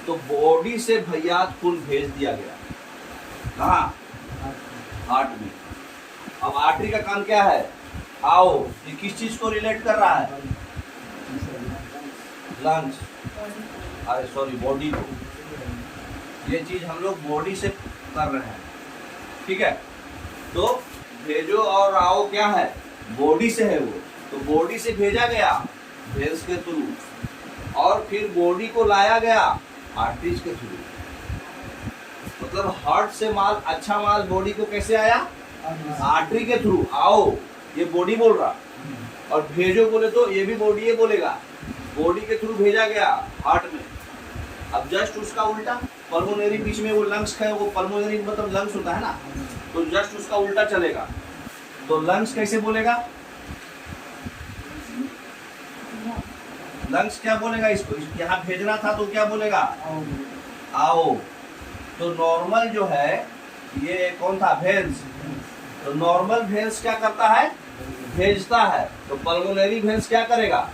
तो बॉडी से भैया खून भेज दिया गया कहाँ, हार्ट में। अब आर्टरी का काम क्या है, आओ, ये किस चीज को रिलेट कर रहा है, लंग्स, अरे सॉरी बॉडी को। ये चीज हम लोग बॉडी से कर रहे हैं, ठीक है। तो भेजो और आओ क्या है, बॉडी से है वो। तो बॉडी से भेजा गया वेन्स के थ्रू, और फिर बॉडी को लाया गया आर्टरीज के थ्रू। मतलब हार्ट से माल, अच्छा माल बॉडी को कैसे आया, आर्टरी के थ्रू। आओ ये बॉडी बोल रहा, और भेजो बोले तो ये भी बॉडी ये बोलेगा, बॉडी के थ्रू भेजा गया हार्ट में। अब जस्ट उसका उल्टा पल्मोनरी, बीच में वो लंग्स है, वो पल्मोनरी मतलब लंग्स होता है ना, तो जस्ट उसका उल्टा चलेगा। तो लंग्स कैसे बोलेगा, लंग्स क्या बोलेगा इसको, यहाँ भेजना था तो क्या बोलेगा, आओ। तो नॉर्मल जो है ये कौन था, वेन्स। तो नॉर्मल वेन्स क्या करता है, भेजता है। तो पल्मोनरी वेन्स क्या करेगा,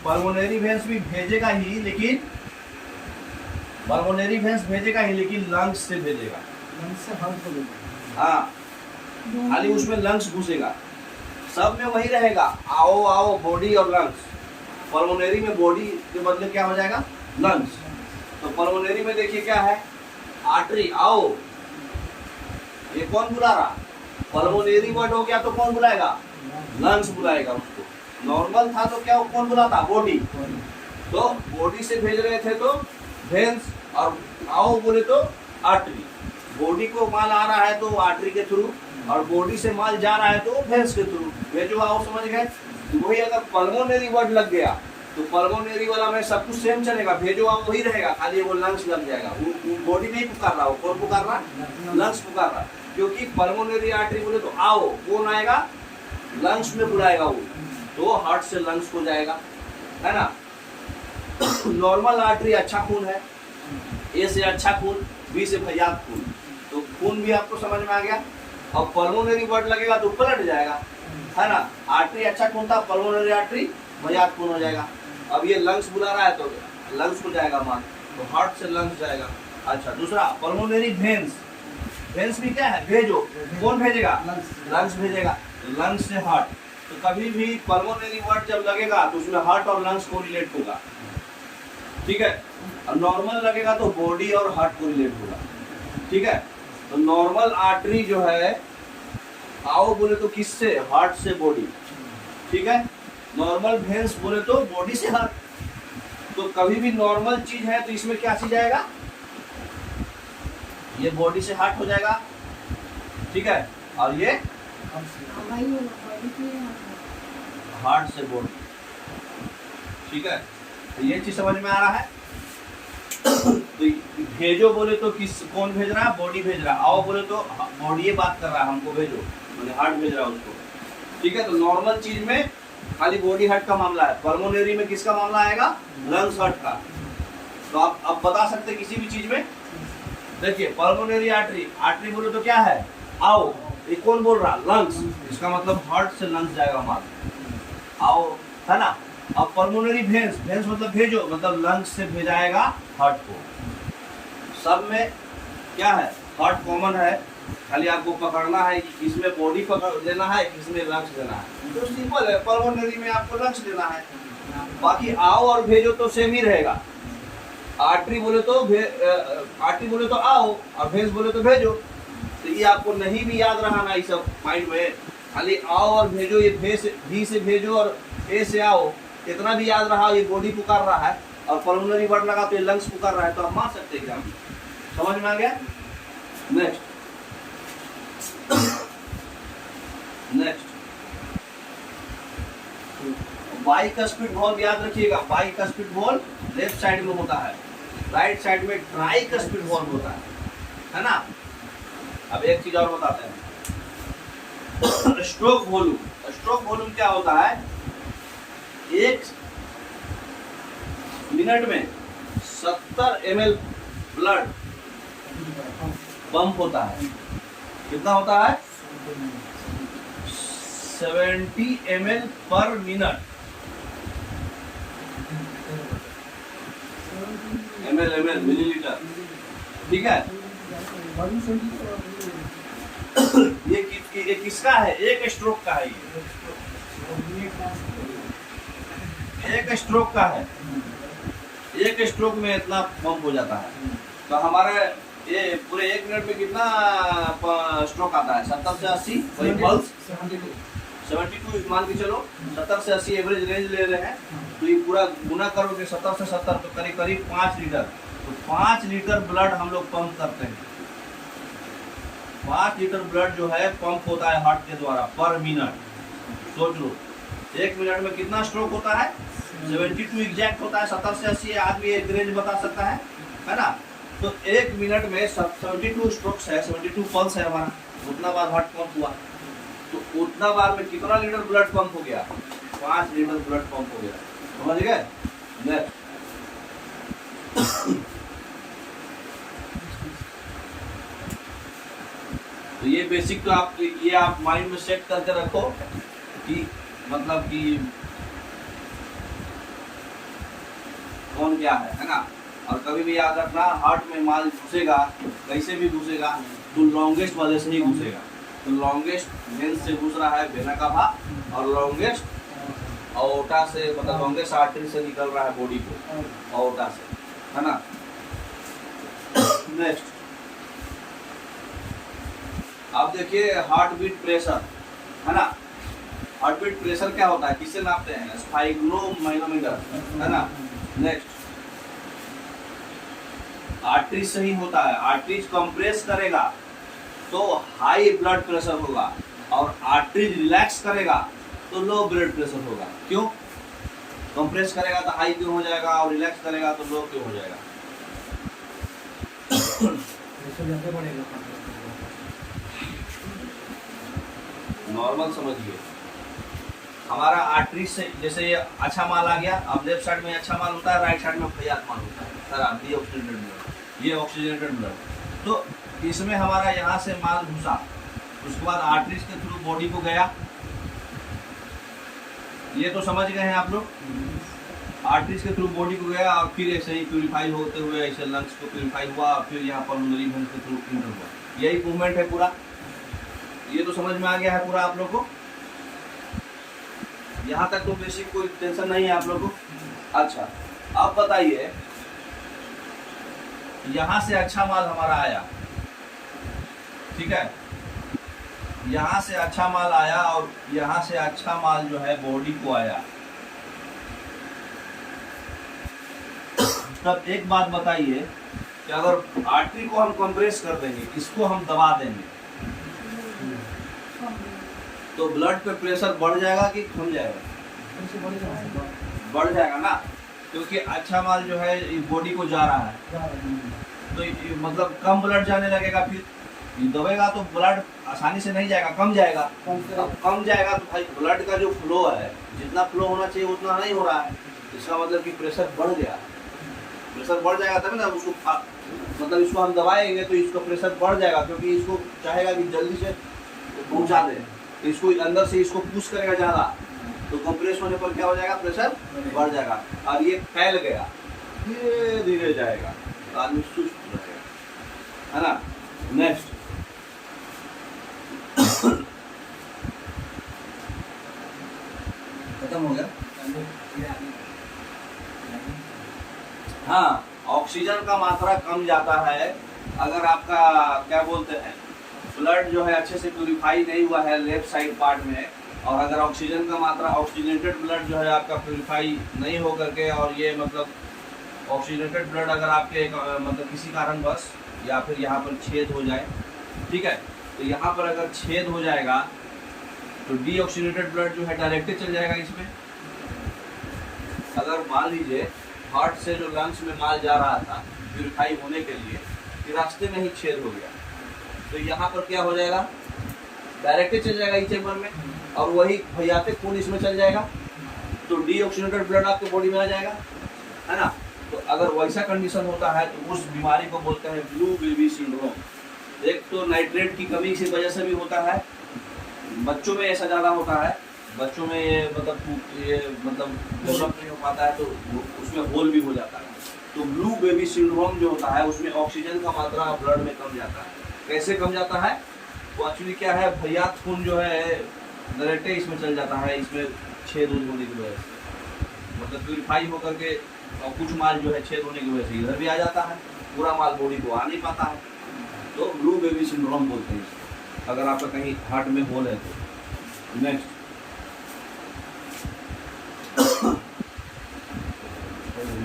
पल्मोनरी वेन्स भी भेजेगा ही, लेकिन पल्मोनरी वेन्स भेजेगा ही, लेकिन लंग्स से भेजेगा। हाँ, खाली उसमें लंग्स घुसेगा, सब में वही रहेगा, आओ आओ, बॉडी और लंग्स। पल्मोनरी में बॉडी के बदले क्या हो जाएगा, लंग्स। तो पल्मोनरी में देखिए क्या है, आर्टरी, आओ, ये कौन बुला रहा, पल्मोनरी वर्ड हो गया तो कौन बुलाएगा, लंग्स बुलाएगा उसको। नॉर्मल था तो क्या कौन बुलाता, बॉडी। तो बॉडी से भेज रहे थे तो वेन्स, और आओ बोले तो आर्टरी। बॉडी को माल आ रहा है तो आर्टरी के थ्रू, और बॉडी से माल जा रहा है तो वेन्स के थ्रू। भेजो आओ, समझ गए। तो वही अगर पल्मोनरी वर्ड लग गया तो पल्मोनरी वाला में सब कुछ सेम चलेगा, भेजो आओ वही रहेगा, खाली वो लंग्स लग जाएगा। वो बॉडी नहीं पुकार रहा, वो कौन पुकार रहा, लंग्स पुकार रहा। क्योंकि पल्मोनरी आर्टरी बोले तो आओ, कौन आएगा, लंग्स में बुलाएगा वो, तो हार्ट से लंग्स को जाएगा, है ना। नॉर्मल आर्टरी अच्छा खून है, ए से अच्छा खून, बी से भैयात खून, तो खून भी आपको समझ में आ गया। अब पल्मोनरी वर्ड लगेगा तो पलट जाएगा, है ना। आर्टरी अच्छा खून था, पल्मोनरी आर्टरी भैयात खून हो जाएगा। अब ये लंग्स बुला रहा है तो लंग्स को जाएगा मान, तो हार्ट से लंग्स जाएगा। अच्छा, दूसरा पल्मोनरी वेन्स, वेन्स भी क्या है, भेजो, कौन भेजेगा, लंग्स भेजेगा, लंग्स से हार्ट। तो कभी भी पल्मोनरी वर्ड जब लगेगा तो उसमें हार्ट और लंग्स को रिलेट होगा, ठीक है। और नॉर्मल लगेगा तो बॉडी और हार्ट को रिलेट होगा, ठीक है। तो नॉर्मल आर्टरी जो है, आओ बोले तो किससे, हार्ट से बॉडी, ठीक है। नॉर्मल वेन्स बोले तो बॉडी से हार्ट। तो कभी भी नॉर्मल चीज है तो इसमें क्या चीज जाएगा, ये बॉडी से हार्ट हो जाएगा, ठीक है। और ये हार्ट से बॉडी, ठीक है। तो ये चीज समझ में आ रहा है। तो भेजो बोले तो किस, कौन भेज रहा है, बॉडी भेज रहा है। आओ बोले तो बॉडी ये बात कर रहा है, हमको भेजो, मैंने हार्ट भेज रहा है उसको, ठीक है। तो नॉर्मल चीज में खाली बॉडी हार्ट का मामला है, पल्मोनरी में किसका मामला आएगा, लंग्स हार्ट का। तो आप बता सकते हैं किसी भी चीज में। देखिए पल्मोनरी आर्टरी, आर्टरी बोले तो क्या है, आओ, ये कौन बोल रहा, लंग्स, इसका मतलब हार्ट से लंग्स जाएगा माल, आओ, है ना। अब पल्मोनरी वेन्स, वेन्स मतलब भेजो, मतलब लंग्स से भेजाएगा हार्ट को। सब में क्या है, हार्ट कॉमन है, खाली आपको पकड़ना है कि किसमें बॉडी पकड़ देना है, किसमें लंग्स देना है। तो सिंपल है, पल्मोनरी में आपको लंग्स देना है, बाकी आओ और भेजो तो सेम ही रहेगा। आर्टरी बोले तो आर्टरी बोले तो आओ, और वेन्स बोले तो भेजो। तो ये आपको नहीं भी याद रहा ना, ये सब माइंड में, खाली आओ और भेजो, ये भी से भेजो और ए से आओ, इतना भी याद रहा। ये बॉडी पुकार रहा है और पल्मोनरी वर्ड लगा तो ये लंग्स पुकार रहा है, तो आप मान सकते हैं एग्जाम। समझ में आ गया। नेक्स्ट बाइकस्पिड वॉल्व याद रखिएगा, बाइकस्पिड वॉल्व लेफ्ट साइड में होता है, राइट साइड में ट्राइकस्पिड वॉल्व होता है ना। अब एक चीज और बताते हैं, स्ट्रोक वॉल्यूम। स्ट्रोक वॉल्यूम क्या होता है, एक मिनट में 70 ml ब्लड पंप होता है। कितना होता है? 70 ml पर मिनट। ml मिलीलीटर, ठीक है। ये किसका है? एक स्ट्रोक का है। ये एक स्ट्रोक का है। एक स्ट्रोक में इतना पंप हो जाता है। तो हमारे ये पूरे 1 मिनट में कितना स्ट्रोक आता है? 70 से 80 वही पल्स 72 मान के चलो, 70 से 80 एवरेज रेंज ले रहे हैं। तो ये पूरा गुना करोगे 70 से 70 तो करीब करीब 5 लीटर। तो 5 लीटर ब्लड हम लोग पंप करते हैं। 5 लीटर ब्लड जो है पंप होता है हार्ट के द्वारा पर मिनट। सोच लो 1 मिनट में कितना स्ट्रोक होता है? 72 एग्जैक्ट होता है। 70 से 80 आदमी एक रेंज बता सकता है ना। तो 1 मिनट में 72 स्ट्रोक्स है, 72 पल्स है हमारा। उतना बार हार्ट पंप हुआ, तो उतना बार में कितना लीटर ब्लड पंप हो गया? 5 लीटर ब्लड पंप हो गया। समझ गए? नेक्स्ट, तो ये बेसिक तो आप माइंड में सेट करके रखो कि मतलब कि कौन क्या है ना। और कभी भी याद रखना, हार्ट में माल घुसेगा, कैसे भी घुसेगा तो लॉन्गेस्ट वाले से ही घुसेगा। तो लॉन्गेस्ट वेन से घुस रहा है वेना कावा, और लॉन्गेस्ट अओर्टा से, मतलब लॉन्गेस्ट आर्टरी से निकल रहा है बॉडी को, अओर्टा से, है ना। नेक्स्ट, आप देखिए हार्ट बीट प्रेशर, है ना। हार्ट बीट प्रेशर क्या होता है, किससे नापते हैं? स्फाइग्नोमाइनोमीटर, है ना। नेक्स्ट, आर्टरीज से ही होता है। आर्टरीज कंप्रेस करेगा तो हाई ब्लड प्रेशर होगा, और आर्टरीज रिलैक्स करेगा तो लो ब्लड प्रेशर होगा। क्यों? कंप्रेस करेगा तो हाई क्यों हो जाएगा, और रिलैक्स करेगा तो लो क्यों हो जाएगा? नॉर्मल समझिए, हमारा आर्टरी से जैसे ये अच्छा माल आ गया, अब लेफ्ट साइड में अच्छा माल होता है, राइट साइड में खयात माल होता है, खराब डीऑक्सीजनेटेड ब्लड, ये ऑक्सीजनेटेड ब्लड। तो इसमें हमारा यहाँ से माल घुसा, उसके बाद आर्टरीज के थ्रू बॉडी को गया। ये तो समझ गए हैं आप लोग। आर्टरीज के थ्रू बॉडी को गया, और फिर ऐसे ही प्यूरिफाई होते हुए ऐसे लंग्स को प्यूरिफाई हुआ, और फिर यहाँ पल्मोनरी वेन्स के थ्रू इंटर हुआ। यही मूवमेंट है पूरा। ये तो समझ में आ गया है पूरा आप लोग को। यहाँ तक तो बेसिक कोई टेंशन नहीं है आप लोग को। अच्छा, अब बताइए, यहाँ से अच्छा माल हमारा आया, ठीक है, यहाँ से अच्छा माल आया, और यहाँ से अच्छा माल जो है बॉडी को आया। तब एक बात बताइए कि अगर आर्टरी को हम कंप्रेस कर देंगे, इसको हम दबा देंगे, तो ब्लड पे प्रेशर बढ़ जाएगा कि कम जाएगा? बढ़ जाएगा ना, क्योंकि अच्छा माल जो है बॉडी को जा रहा है, तो मतलब कम ब्लड जाने लगेगा। फिर दबेगा तो ब्लड आसानी से नहीं जाएगा, कम जाएगा। अब कम जाएगा तो भाई ब्लड का जो फ्लो है, जितना फ्लो होना चाहिए उतना नहीं हो रहा है। इसका मतलब कि प्रेशर बढ़ गया। प्रेशर बढ़ जाएगा तब ना उसको, मतलब इसको हम दबाएंगे तो इसका प्रेशर बढ़ जाएगा, क्योंकि इसको चाहेगा कि जल्दी से पहुंचा दे, तो इसको अंदर से इसको पुश करेगा ज़्यादा, तो कंप्रेस होने पर क्या हो जाएगा? प्रेशर बढ़ जाएगा, और ये फैल गया, धीरे धीरे जाएगा, तो आदमी सुस्त रहेगा, है ना। नेक्स्ट, खत्म हो गया। हाँ, ऑक्सीजन का मात्रा कम जाता है अगर आपका क्या बोलते हैं, ब्लड जो है अच्छे से प्यूरिफाई नहीं हुआ है लेफ्ट साइड पार्ट में, और अगर ऑक्सीजन का मात्रा, ऑक्सीजनेटेड ब्लड जो है आपका प्यूरिफाई नहीं हो करके, और ये मतलब ऑक्सीजनेटेड ब्लड अगर आपके मतलब किसी कारणवश या फिर यहाँ पर छेद हो जाए, ठीक है, तो यहाँ पर अगर छेद हो जाएगा तो डीऑक्सीजनेटेड ब्लड जो है डायरेक्ट चल जाएगा इसमें। अगर मान लीजिए हार्ट से जो लंग्स में माल जा रहा था प्यूरिफाई होने के लिए, कि रास्ते में ही छेद हो गया, तो यहाँ पर क्या हो जाएगा? डायरेक्ट चल जाएगा इस चैम्बर में, और वही भैयाते खून इसमें चल जाएगा, तो डीऑक्सीनेटेड ब्लड आपके बॉडी में आ जाएगा, है ना। तो अगर वैसा कंडीशन होता है तो उस बीमारी को बोलते हैं ब्लू बेबी सिंड्रोम। एक तो नाइट्रेट की कमी की वजह से भी होता है, बच्चों में ऐसा ज़्यादा होता है, बच्चों में ये मतलब डेवलप नहीं हो पाता है, तो उसमें होल भी हो जाता है। तो ब्लू बेबी सिंड्रोम जो होता है उसमें ऑक्सीजन का मात्रा ब्लड में कम जाता है। कैसे कम जाता है? वो एक्चुअली क्या है, भैयात खून जो है डायरेक्ट इसमें चल जाता है, इसमें छेद होने की वजह से, मतलब प्यूरिफाई होकर के, और कुछ माल जो है छेद होने की वजह से इधर भी आ जाता है, पूरा माल बॉडी को आ नहीं पाता है, तो ब्लू बेबी सिंड्रोम बोलते हैं अगर आपका कहीं हार्ट में होल है तो। नेक्स्ट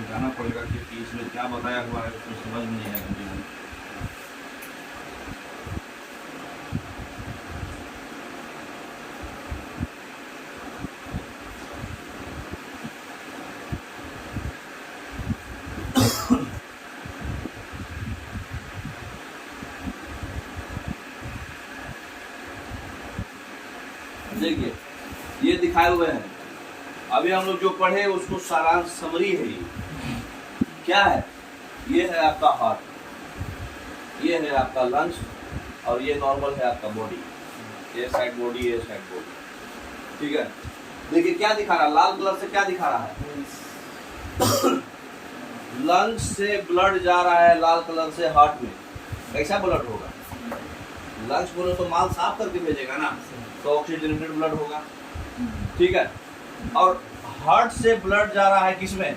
जाना पड़ेगा क्योंकि इसमें क्या बताया हुआ है उसमें समझ में नहीं आएगा। देखिए ये दिखाए हुए हैं, अभी हम लोग जो पढ़े उसको सारांश समरी है। ये क्या है? ये है आपका हार्ट, ये है आपका लंग्स, और ये नॉर्मल है आपका बॉडी, ये साइड बॉडी, ये साइड बॉडी, ठीक है। देखिए क्या दिखा रहा है, लाल कलर से क्या दिखा रहा है? लंग्स से ब्लड जा रहा है लाल कलर से हार्ट में, कैसा ब्लड होगा? लंग्स बोलो तो माल साफ करके भेजेगा ना, तो ऑक्सीजनेटेड ब्लड होगा, ठीक है। और हार्ट से ब्लड जा रहा है किसमें?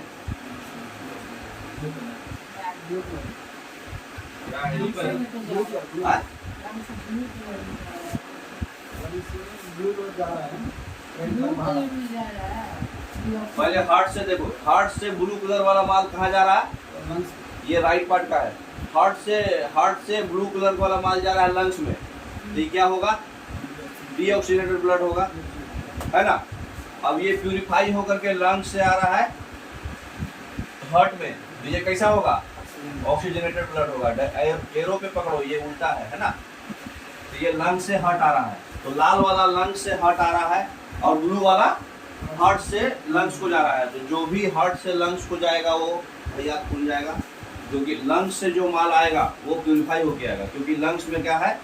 पहले हार्ट से देखो, हार्ट से ब्लू कलर वाला माल कहाँ जा रहा है? ये राइट पार्ट का है। हार्ट से ब्लू कलर वाला माल जा रहा है लंग्स में, तो ये क्या होगा? डीऑक्सीनेटेड ब्लड होगा, है ना। अब ये प्यूरिफाई होकर के लंग्स से आ रहा है हार्ट में, तो ये कैसा होगा? ऑक्सीजनेटेड ब्लड होगा। एरो पे पकड़ो, ये उल्टा है ना। तो ये लंग से हार्ट आ रहा है, तो लाल वाला लंग से हार्ट आ रहा है, और ब्लू वाला हार्ट से लंग्स को जा रहा है। तो जो भी हार्ट से लंग्स को जाएगा वो भैया खुल जाएगा, क्योंकि लंग्स से जो माल आएगा वो प्यूरिफाई होके आएगा, क्योंकि लंग्स में क्या है?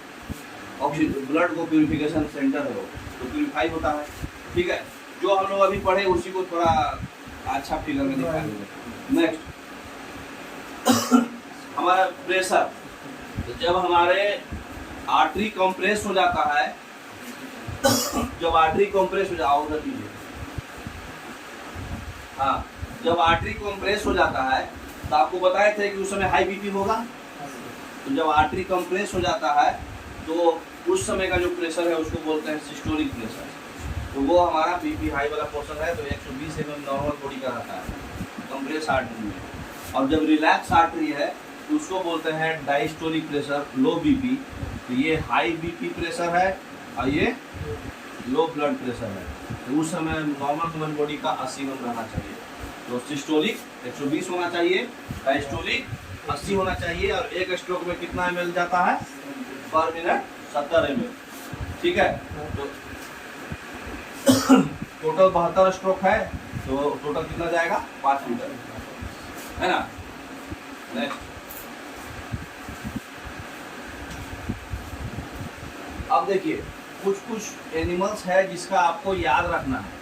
ऑक्सीजन, ब्लड को प्यूरिफिकेशन सेंटर है वो, तो प्यूरिफाई होता है, ठीक है। जो हम लोग अभी पढ़े उसी को थोड़ा अच्छा फिगर में दिखाएंगे। नेक्स्ट हमारा प्रेशर, तो जब हमारे आर्टरी कंप्रेस हो जाता है, जब आर्टरी कंप्रेस हो जाता है, हाँ, जब आर्टरी कंप्रेस हो जाता है तो आपको बताए थे कि उस समय हाई बीपी होगा। तो जब आर्टरी कंप्रेस हो जाता है तो उस समय का जो प्रेशर है उसको बोलते हैं सिस्टोलिक प्रेशर। तो वो हमारा बीपी हाई वाला पोर्शन है, तो 120 mm नॉर्मल बॉडी का रहता है कंप्रेस आर्टरी में। और जब रिलैक्स आर्टरी है तो उसको बोलते हैं डायस्टोलिक प्रेशर, लो बीपी। तो ये हाई बीपी प्रेशर है और ये लो ब्लड प्रेशर है। तो उस समय नॉर्मल ह्यूमन बॉडी का 80 mm रहना चाहिए। तो सिस्टोलिक 120 होना चाहिए, डायस्टोलिक 80 होना चाहिए, और एक स्ट्रोक में कितना ml जाता है पर मिनट? 70 ml, ठीक है। तो टोटल 72 स्ट्रोक है, तो टोटल कितना जाएगा? 5 लीटर, है ना। नेक्स्ट, अब देखिए कुछ एनिमल्स है जिसका आपको याद रखना है।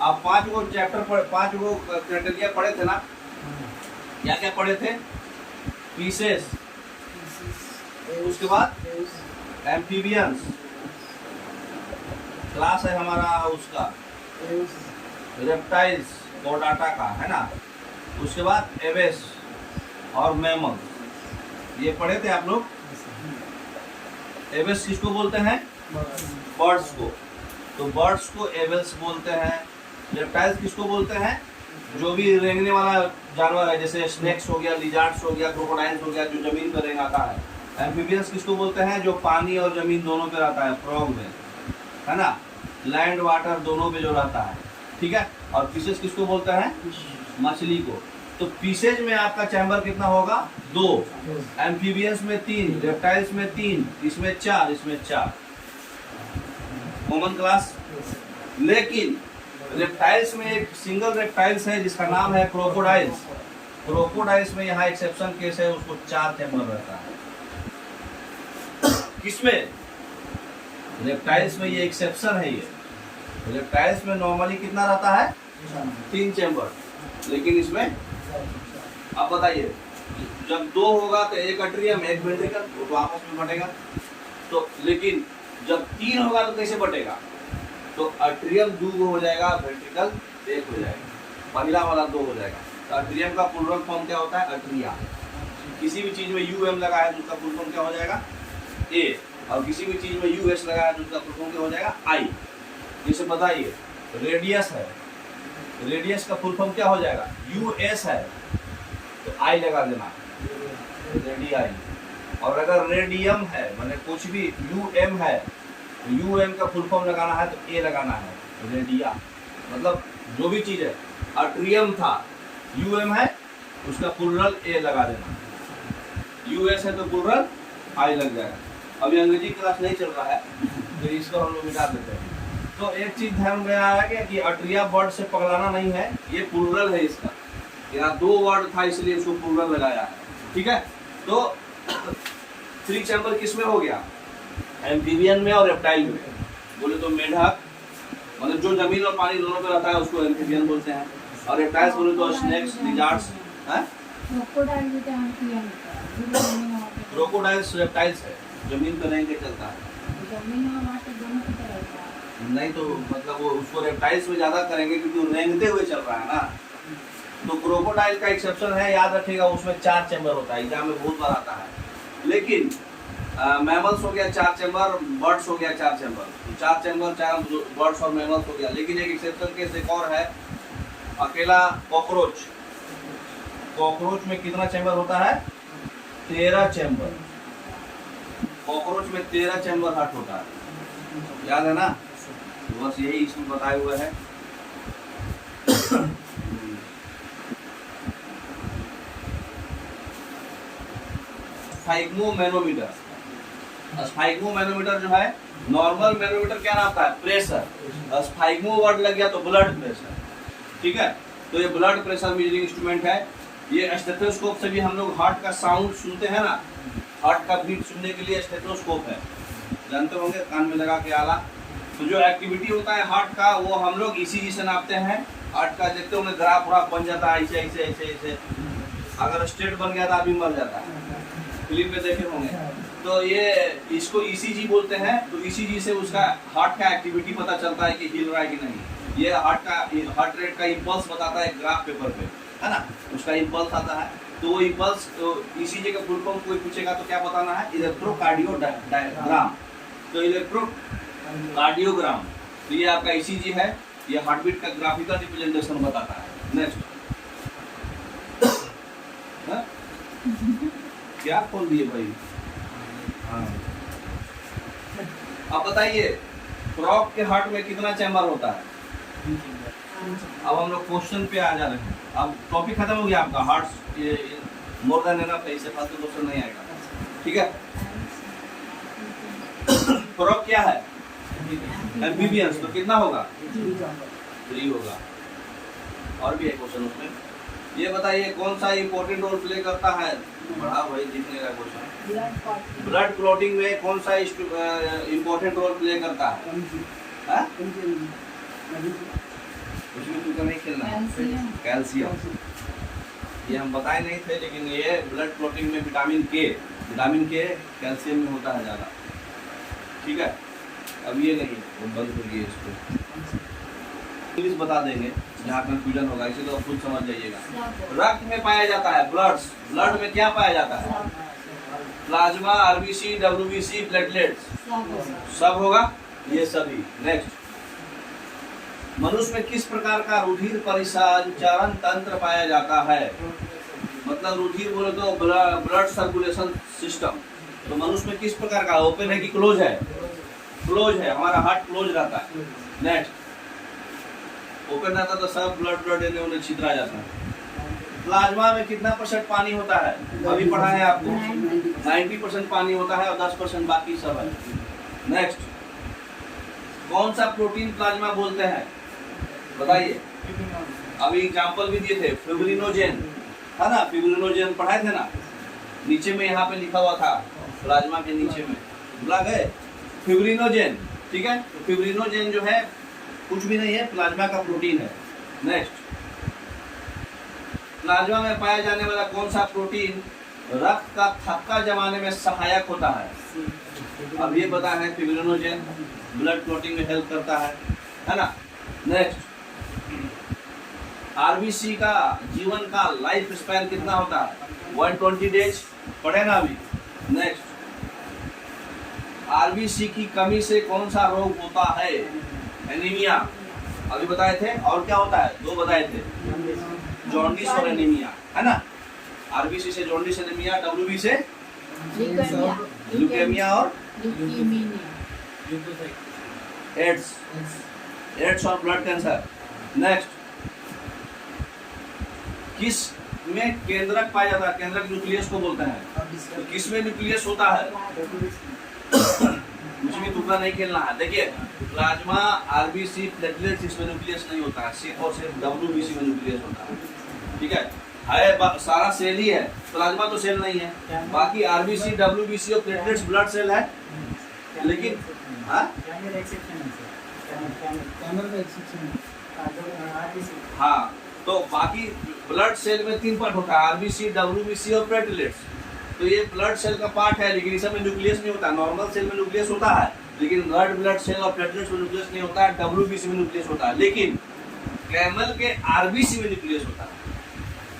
आप 5 गो चैप्टर 5 गो क्राइटेरिया पढ़े थे ना, क्या क्या पढ़े थे? पीसेस, उसके बाद एम्फीबियंस, क्लास है हमारा उसका रेप्टाइल्स कोडाटा का, है ना। उसके बाद एवेस और मैमल, ये पढ़े थे आप लोग। एवेस किसको बोलते हैं? बर्ड्स को। तो बर्ड्स को एवेल्स बोलते हैं। रेप्टाइल्स किसको बोलते हैं? जो भी रेंगने वाला जानवर है, जैसे स्नेक्स हो गया, लिजार्ड्स हो गया, क्रोकोडाइल्स हो गया, जो जमीन पर रेंगाता है। एम्फीबियंस किसको बोलते हैं? जो पानी और जमीन दोनों पे रहता है, फ्रॉग में, है ना, लैंड वाटर दोनों पे जो रहता है, ठीक है। और फिशेस किसको बोलते हैं? मछली को। तो पीसेज में आपका चैम्बर कितना होगा? 2, एम्फीबियंस में 3, रेप्टाइल्स में 3, इसमें 4, इसमें 4। Common class. लेकिन रेप्टाइल्स में एक सिंगल रेप्टाइल्स है जिसका नाम है क्रोकोडाइल्स। क्रोकोडाइल्स में यहाँ एक्सेप्शन केस है, उसको 4 चैम्बर रहता है। किसमें? रेप्टाइल्स में ये एक्सेप्शन है। ये रेप्टाइल्स में नॉर्मली कितना रहता है? 3 चैम्बर, लेकिन इसमें आप बताइए, जब 2 होगा तो एक अट्रियम एक वेंट्रिकल, तो आपस में बटेगा। तो लेकिन जब 3 होगा तो कैसे बटेगा? तो अट्रियम 2 हो जाएगा, वेंट्रिकल 1 हो जाएगा, पहला वाला 2 हो जाएगा। तो अट्रियम का प्लूरल फॉर्म क्या होता है? अट्रिया। किसी भी चीज में यूएम लगा है तो उसका फुल फॉर्म क्या हो जाएगा? ए। और किसी भी चीज में यूएस लगा है तो उसका फुल फॉर्म क्या हो जाएगा? आई। जैसे बताइए, रेडियस है, रेडियस का फुल फॉर्म क्या हो जाएगा? यूएस है तो आई लगा देना, रेडियाई। और अगर रेडियम है, माने कुछ भी यूएम है, तो यूएम का फुल फॉर्म लगाना है तो ए लगाना है, रेडिया। मतलब जो भी चीज है, अट्रियम था, यूएम है, उसका प्लूरल ए लगा देना, यूएस है तो प्लूरल आई लग जाएगा। अभी अंग्रेजी क्लास नहीं चल रहा है तो इसको हम लोग मिटा देते हैं। तो एक चीज ध्यान में आया कि अट्रिया वर्ड से पगलाना नहीं है, ये प्लूरल है इसका। यहाँ 2 वर्ड था इसलिए उसको प्लूरल लगाया है, ठीक है। तो 3 चैम्बर किस में हो गया? एम्फीबियन में और रेप्टाइल में। बोले तो मेढक, मतलब जो जमीन और पानी दोनों पे रहता है उसको एम्फीबियन बोलते हैं। और रेप्टाइल्स बोले तो स्नेक्स, लिजार्ड्स, हैं? क्रोकोडाइल्स रेप्टाइल्स है, जमीन पे रेंग के चलता है। नहीं तो मतलब वो उसको रेप्टाइल्स में ज्यादा करेंगे क्योंकि वो रेंगते हुए चल रहा है ना। तो क्रोकोडाइल का एक्सेप्शन है, याद रखिएगा, उसमें 4 चैम्बर होता है, एग्जाम में बहुत बार आता है। लेकिन मैमल्स हो गया 4 चैम्बर, बर्ड्स हो गया 4 चैम्बर, 4 चैम्बर, 4 बर्ड्स और मैमल्स हो गया। लेकिन एक एक्सेप्शन केस एक और है, अकेला कॉकरोच। कॉकरोच में कितना चैम्बर होता है? 13 चैम्बर। कॉकरोच में 13 चैम्बर हार्ट होता है, याद है ना? तो बस यही इसमें बताए हुए है। स्फाइग्मोमैनोमीटर। स्फाइग्मोमैनोमीटर जो है, नॉर्मल मैनोमीटर क्या नाम है? प्रेशर। स्फाइग्मो वर्ड लग गया तो ब्लड प्रेशर, ठीक है। तो ये ब्लड प्रेशर मेजरिंग इंस्ट्रूमेंट है। ये स्टेथोस्कोप से भी हम लोग हार्ट का साउंड सुनते हैं ना, हार्ट का बीट सुनने के लिए स्टेथोस्कोप है, जानते होंगे, कान में लगा के आला। तो जो एक्टिविटी होता है हार्ट का, वो हम लोग ईसीजी से नापते हैं। हार्ट का देखते होंगे ग्राफ व्राफ बन जाता है, ऐसे ऐसे ऐसे ऐसे। अगर स्ट्रेट बन गया तो आदमी मर जाता है, फिल्म में देखे होंगे। तो ये इसको ईसीजी बोलते हैं। तो ईसीजी से उसका हार्ट का एक्टिविटी पता चलता है कि हिल रहा है कि नहीं। ये हार्ट रेट का इम्पल्स बताता है ग्राफ पेपर पे, है ना, उसका इम्पल्स आता है। तो वो इम्पल्स, तो ईसीजी का फुल फॉर्म कोई पूछेगा तो क्या बताना है? इलेक्ट्रोकार्डियोग्राम। तो इलेक्ट्रोकार्डियोग्राम, तो ये आपका ईसीजी है, ये हार्टबीट का ग्राफिकल रिप्रेजेंटेशन बताता है। नेक्स्ट क्या खोल दिए भाई? हाँ, अब बताइए, फ्रॉग के हार्ट में कितना चैम्बर होता है? अब हम लोग क्वेश्चन पे आ जा रहे हैं। अब टॉपिक खत्म हो गया आपका, हार्ट मोर देन एनफ है, इससे फालतू क्वेश्चन नहीं आएगा, ठीक है। फ्रॉग क्या है? एम्फीबियंस। तो कितना होगा? 3 होगा। और भी एक क्वेश्चन उसमें, ये बताइए कौन सा इंपॉर्टेंट रोल प्ले करता है? बड़ा भाई दिखने का क्वेश्चन। ब्लड क्लॉटिंग में कौन सा इंपॉर्टेंट रोल प्ले करता है? उसमें तुमको नहीं खेलना है, कैल्शियम। ये हम बताए नहीं थे, लेकिन ये ब्लड क्लॉटिंग में विटामिन के कैल्शियम में होता है ज़्यादा, ठीक है। अब ये नहीं, वो बंद करिए इसको, इंग्लिश बता देंगे जहाँ कंफ्यूजन होगा, इसे तो खुद समझ जाइएगा। रक्त में पाया जाता है, ब्लड में क्या पाया जाता है? प्लाज्मा, आरबीसी, डब्ल्यूबीसी, प्लेटलेट्स, सब होगा ये सभी। नेक्स्ट, मनुष्य में किस प्रकार का रुधिर परिसंचरण तंत्र पाया जाता है? मतलब रुधिर बोले तो ब्लड सर्कुलेशन सिस्टम। तो मनुष्य में किस प्रकार का, ओपन है कि क्लोज है? क्लोज है, हमारा हार्ट क्लोज रहता है। नेक्स्ट, ओपन रहता तो सब ब्लड इन्हें छितरा जाता है, प्लाज्मा में कितना % पानी होता है? अभी पढ़ा है आपको 90% पानी होता है और 10% बाकी सब है। नेक्स्ट, कौन सा प्रोटीन प्लाज्मा बोलते हैं? बताइए। अभी एग्जांपल भी दिए थे, फिब्रिनोजेन है ना, फिब्रिनोजेन पढ़ाए थे ना, नीचे में यहाँ पे लिखा हुआ था प्लाज्मा के नीचे में, भुला गए? फिब्रिनोजेन, ठीक है। तो फिब्रिनोजेन जो है कुछ भी नहीं है, प्लाज्मा का प्रोटीन है। नेक्स्ट, प्लाज्मा में पाया जाने वाला कौन सा प्रोटीन रक्त का थक्का जमाने में सहायक होता है? अब ये पता है, फिब्रिनोजेन ब्लड क्लॉटिंग में हेल्प करता है ना। नेक्स्ट, आरबीसी का जीवन का लाइफ स्पैन कितना होता है? 120 डेज, पढ़े ना अभी। नेक्स्ट, आरबीसी की कमी से कौन सा रोग होता है? एनीमिया, अभी बताए थे। और क्या होता है? 2 बताए थे, जॉन्डिस और एनीमिया, है ना। आरबीसी से जॉन्डिस, एनीमिया, डब्ल्यूबी से ल्यूकेमिया और एड्स और ब्लड कैंसर। नेक्स्ट, किस में केंद्रक पाया जाता है? केंद्रक न्यूक्लियस को बोलते हैं। तो किस में न्यूक्लियस होता है? कुछ भी तुक्का नहीं खेलना है। देखिए, प्लाज्मा, आरबीसी, प्लेटलेट्स, इसमें न्यूक्लियस नहीं होता है, सिर्फ और सिर्फ डब्ल्यूबीसी में न्यूक्लियस होता है। ठीक है, सारा सेल ही है, प्लाज्मा तो सेल नहीं है। बाकी आरबीसी, डब्ल्यूबीसी और प्लेटलेट्स ब्लड सेल है। लेकिन हाँ, तो बाकी ब्लड सेल में 3 पार्ट होता है, आरबीसी, डब्ल्यूबीसी और प्लेटलेट्स। तो ये ब्लड सेल का पार्ट है, लेकिन इसमें न्यूक्लियस नहीं होता। नॉर्मल सेल में न्यूक्लियस होता है, लेकिन रेड ब्लड सेल और प्लेटलेट्स में न्यूक्लियस नहीं होता है। डब्ल्यूबीसी में न्यूक्लियस होता है, लेकिन कैमल के आरबीसी में न्यूक्लियस होता है।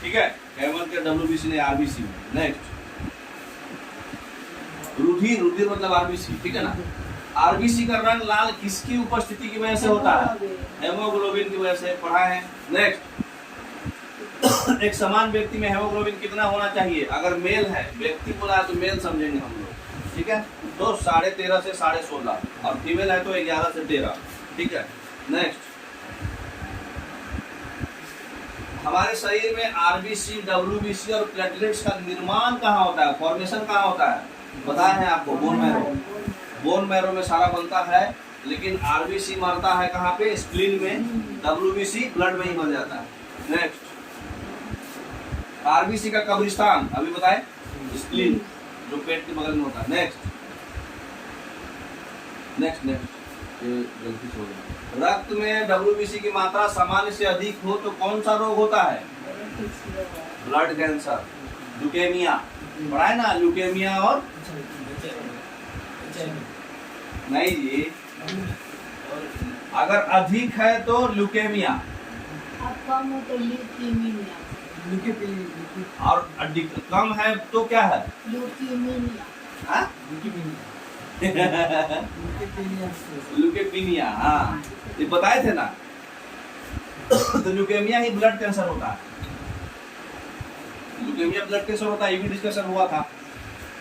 ठीक है, कैमल के डब्ल्यूबीसी नहीं, आरबीसी में। नेक्स्ट, रुधिर, रुधिर मतलब आरबीसी, ठीक है ना। आरबीसी का रंग लाल किसकी उपस्थिति की वजह से होता है? हेमोग्लोबिन की वजह से, पढ़ा है। नेक्स्ट, एक समान व्यक्ति में हेमोग्लोबिन कितना होना चाहिए? अगर मेल है, व्यक्ति बोला है तो मेल समझेंगे हम लोग, ठीक है। तो 13.5 से 16.5, और फीमेल है तो 11 से 13, ठीक है। नेक्स्ट, हमारे शरीर में आरबीसी, डब्ल्यूबीसी और प्लेटलेट्स का निर्माण कहाँ होता है? फॉर्मेशन कहाँ होता है? बताया है आपको, बोन मैरो। बोन मैरो में सारा बनता है, लेकिन आरबीसी मरता है कहाँ पे? स्प्लीन में। डब्ल्यूबीसी ब्लड में ही मर जाता है। नेक्स्ट, आरबीसी का कब्रिस्तान अभी बताए, स्प्लीन जो पेट के बगल में होता है। नेक्स्ट, ये गलती से हो गया। रक्त में डब्ल्यूबीसी की मात्रा सामान्य से अधिक हो तो कौन सा रोग होता है? ब्लड कैंसर, ल्यूकेमिया, पढ़ा है ना, ल्यूकेमिया और नहीं जी, अगर अधिक है तो ल्यूकेमिया, कम हो तो ल्यूकीमिया, और कम है तो क्या है? ल्यूकीमिया। ल्यूकेमिया, हाँ, ये बताए थे ना। तो ल्यूकेमिया ही ब्लड कैंसर होता है। ल्यूकेमिया ब्लड कैंसर होता है, ये भी डिस्कशन हुआ था।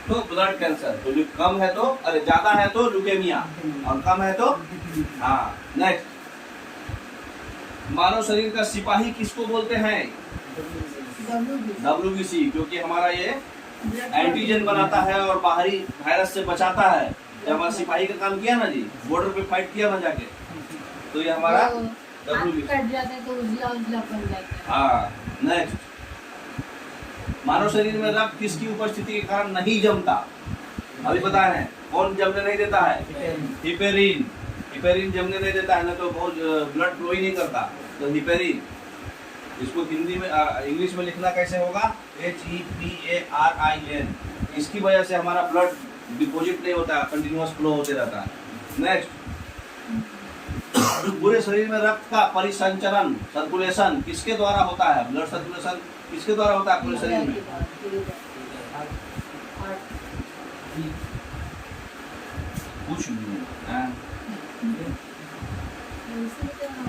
तो ब्लड कैंसर, तो जो कम है तो, अरे ज्यादा है तो ल्यूकेमिया, और कम है तो हाँ। नेक्स्ट, मानव शरीर का सिपाही किसको बोलते हैं? डब्ल्यूबीसी, क्योंकि हमारा ये एंटीजन बनाता है और बाहरी वायरस से बचाता है। जब हमारा सिपाही का काम किया ना जी, बॉर्डर पे फाइट किया ना जाके, तो ये हमारा डब्ल्यूबीसी कट जाता है तो उजला उजला पड़ जाता है। हाँ। नेक्स्ट, मानव शरीर में रक्त किसकी उपस्थिति के कारण नहीं जमता? अभी बताए हैं, कौन जमने नहीं देता है? हिपेरिन। हिपेरिन जमने नहीं देता है, ना तो बहुत ब्लड फ्लो ही नहीं करता, तो हिपेरिन। इसको हिंदी में, इंग्लिश में लिखना कैसे होगा? HEPARIN। इसकी वजह से हमारा ब्लड डिपॉजिट नहीं होता है, कंटिन्यूअस फ्लो होते रहता है। नेक्स्ट, पूरे शरीर में रक्त का परिसंचरण, सर्कुलेशन किसके द्वारा होता है? ब्लड सर्कुलेशन किसके द्वारा होता है पूरे शरीर में? कुछ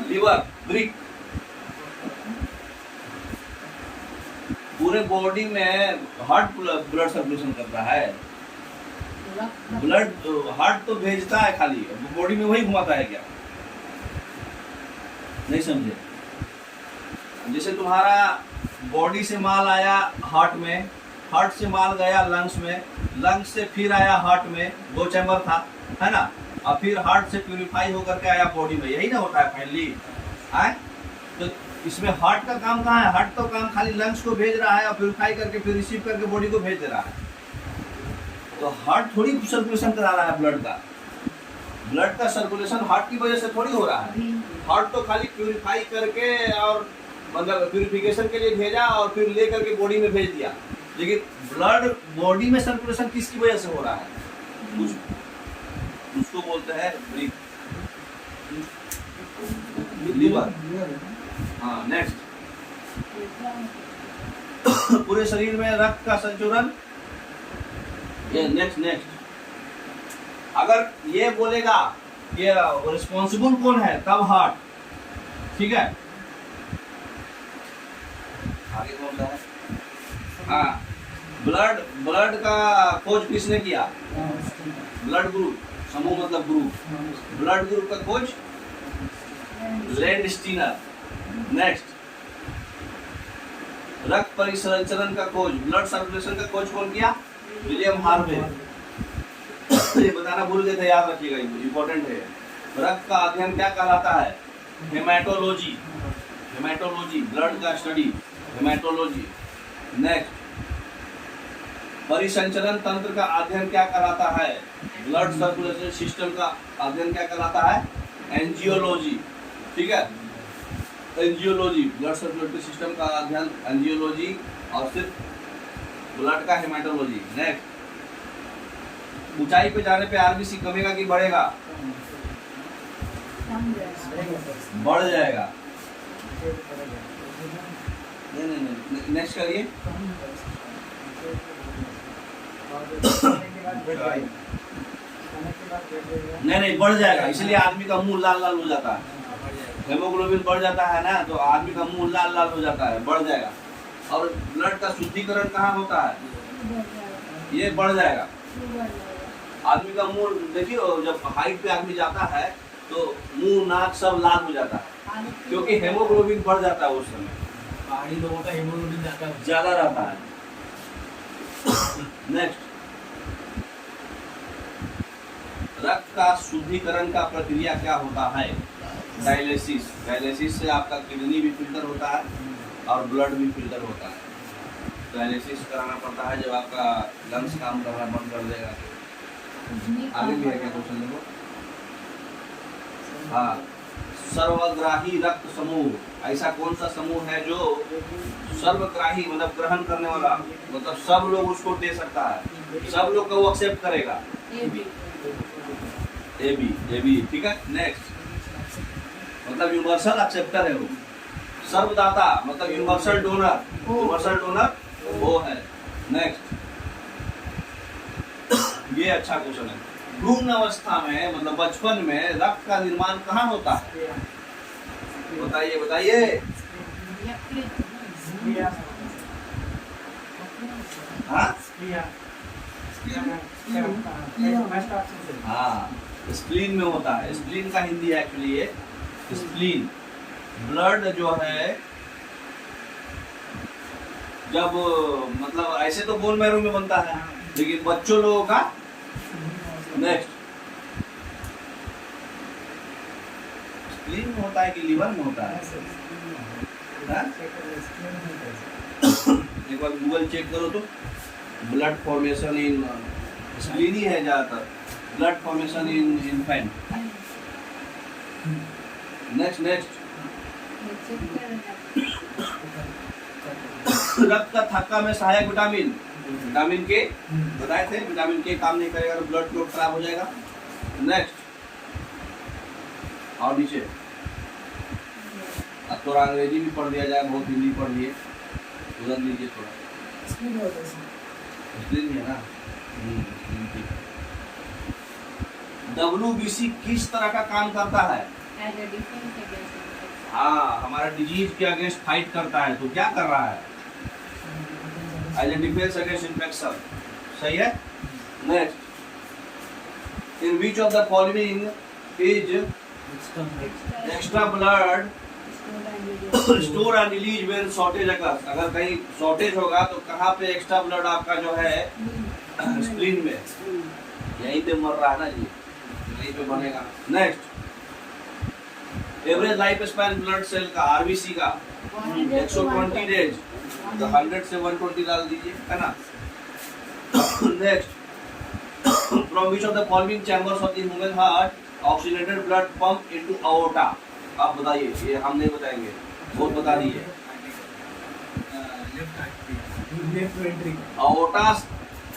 लीवर, ब्रिक। पूरे बॉडी में हार्ट ब्लड सर्कुलेशन करता है। ब्लड हार्ट तो भेजता है खाली, बॉडी में वही घुमाता है क्या? नहीं समझे? जैसे तुम्हारा बॉडी से माल आया हार्ट में, हार्ट से माल गया लंग्स में, लंग्स से फिर आया हार्ट में, 2 चैम्बर था, है ना, और फिर हार्ट से प्यूरिफाई होकर के आया बॉडी में, यही ना होता है फाइनली। तो इसमें हार्ट का काम कहाँ है? हार्ट तो काम खाली लंग्स को भेज रहा है और प्यूरिफाई करके फिर रिसीव करके बॉडी को भेज दे रहा है। तो हार्ट थोड़ी सर्कुलेशन करा रहा है ब्लड का, ब्लड का सर्कुलेशन हार्ट की वजह से थोड़ी हो रहा है। हार्ट तो खाली प्यूरिफाई करके और मतलब प्यूरिफिकेशन के लिए भेजा और फिर ले करके बॉडी में भेज दिया। लेकिन ब्लड बॉडी में सर्कुलेशन किसकी वजह से हो रहा है? उसको बोलते हैं लीवर। हाँ, नेक्स्ट, पूरे शरीर में रक्त का संचरण। ये नेक्स्ट अगर ये बोलेगा ये रिस्पॉन्सिबल कौन है, तब हार्ट, ठीक है। आगे कौन सा है? हाँ, ब्लड का खोज किसने किया? ब्लड ग्रुप, समूह मतलब ग्रुप, ब्लड ग्रुप का खोज लैंडस्टीनर। नेक्स्ट, रक्त परिसंचरण का खोज, ब्लड सर्कुलेशन का खोज कौन किया? William Harvey. ये बताना भूल गए थे, याद रखिएगा, इंपॉर्टेंट है। रक्त का अध्ययन क्या कहलाता है? हेमाटोलॉजी। हेमाटोलॉजी, ब्लड का स्टडी, हेमाटोलॉजी। नेक्स्ट, परिसंचरण तंत्र का अध्ययन क्या कहलाता है? ब्लड सर्कुलेशन सिस्टम का अध्ययन क्या कहलाता है? एंजियोलॉजी, ठीक है। एंजियोलॉजी, ब्लड सर्कुलेटरी सिस्टम का अध्ययन एंजियोलॉजी, और सिर्फ ब्लड का हेमाटोलॉजी। नेक्स्ट, ऊंचाई पे जाने पे आरबीसी कमेगा कि बढ़ेगा? बढ़ जाएगा। नहीं, नेक्स्ट करिए। नहीं, बढ़ जाएगा, इसलिए आदमी का मुंह लाल लाल हो जाता है। हेमोग्लोबिन बढ़ जाता है ना, तो आदमी का मुंह लाल लाल हो जाता है, बढ़ जाएगा। और ब्लड का शुद्धिकरण कहाँ होता है? ये बढ़ जाएगा। आदमी का मुंह देखिए, जब हाइट पे आदमी जाता है तो मुंह नाक सब लाल हो जाता है, क्योंकि हेमोग्लोबिन बढ़ जाता है उस समय। पहाड़ी लोगों का हेमोग्लोबिन ज्यादा रहता है। नेक्स्ट, रक्त का शुद्धिकरण का प्रक्रिया क्या होता है? डायलिसिस। डायलिसिस से आपका किडनी भी फिल्टर होता है और ब्लड भी फिल्टर होता है। डायलिसिस कराना पड़ता है जब आपका लंग्स काम करना बंद कर देगा। आगे भी है क्या क्वेश्चन? देखो, हाँ, सर्वग्राही रक्त समूह, ऐसा कौन सा समूह है जो सर्वग्राही मतलब ग्रहण करने वाला, मतलब सब लोग उसको दे सकता है, सब लोग को एक्सेप्ट करेगा? एबी, ठीक है। नेक्स्ट, मतलब यूनिवर्सल एक्सेप्टर है वो। सर्वदाता मतलब यूनिवर्सल डोनर, यूनिवर्सल डोनर वो है। नेक्स्ट, ये अच्छा क्वेश्चन है। भ्रूण अवस्था में मतलब बचपन में रक्त का निर्माण कहाँ होता है? बताइए। हाँ, स्प्लीन में होता है। स्प्लीन का हिंदी है एक्चुअली ये स्प्लीन। ब्लड जो है जब मतलब ऐसे तो बोन मैरो में बनता है, लेकिन बच्चों लोगों का नेक्स्ट स्प्लीन में होता है कि लीवर में होता है? एक बार गूगल चेक करो तो ब्लड फॉर्मेशन इन स्प्लीन ही है ज्यादातर, ब्लड फॉर्मेशन इन इन्फेंट। नेक्स्ट रक्त का थक्का में सहायक विटामिन, विटामिन के बताए थे, विटामिन के काम नहीं करेगा तो ब्लड फ्लो खराब हो जाएगा। नेक्स्ट, और नीचे अब थोड़ा अंग्रेजी भी पढ़ दिया जाए, बहुत हिंदी पढ़ लिए, उधर लीजिए थोड़ा स्क्रीन है ना। WBC किस तरह का काम करता है? हाँ, हमारा डिजीज के अगेंस्ट फाइट करता है, तो क्या कर रहा है? As a defence against infection, सही है। Next, in which of the following is extra blood store and release when shortage occurs, अगर कहीं शॉर्टेज होगा तो कहाँ पे एक्स्ट्रा ब्लड आपका जो है स्प्लीन में, यहीं पे मर रहा है ना जी, यहीं पे बनेगा। Next, average life span blood cell का आरबीसी का 120 डेज, तो 100 से 120 डाल दीजिए, है ना। Next, from which of the following chambers of the human heart oxygenated blood pump into aorta, आप बताइए, ये हम नहीं बताएंगे, बहुत बता दीजिए। Left ventricle, aorta,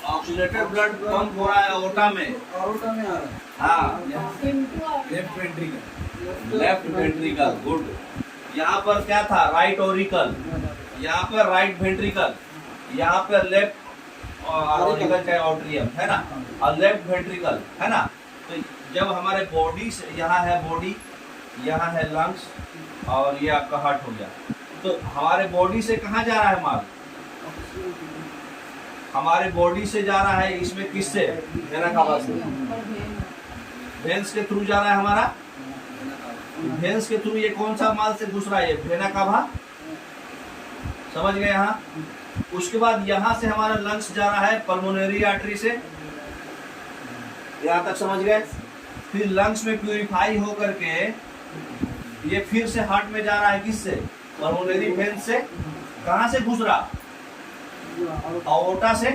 oxygenated blood pump हो रहा है अओर्टा में, अरोटा में आ रहा है। हाँ, left ventricle, left ventricle, good. यहाँ पर क्या था, राइट ओरिकल, यहाँ पर राइट वेंट्रिकल, यहाँ पर लेफ्ट ऑरिकल का ऑट्रियम, है ना, और लेफ्ट वेंट्रिकल, है ना। तो जब हमारे बॉडी से, यहाँ है बॉडी, यहाँ है लंग्स, और ये आपका हार्ट हो गया, तो हमारे बॉडी से कहाँ जा रहा है माल, हमारे बॉडी से जा रहा है इसमें किससे, वेना कावा से, वेन्स के थ्रू जा रहा है हमारा, वेन्स के थ्रू ये कौन सा माल से घुस रहा है, वेना कावा, समझ गए यहाँ। उसके बाद यहाँ से हमारा लंग्स जा रहा है पल्मोनरी आर्टरी से, यहाँ तक समझ गए। फिर लंग्स में प्यूरिफाई हो करके ये फिर से हार्ट में जा रहा है किससे, पल्मोनरी वेन से, कहाँ से घुस रहा, अओर्टा से,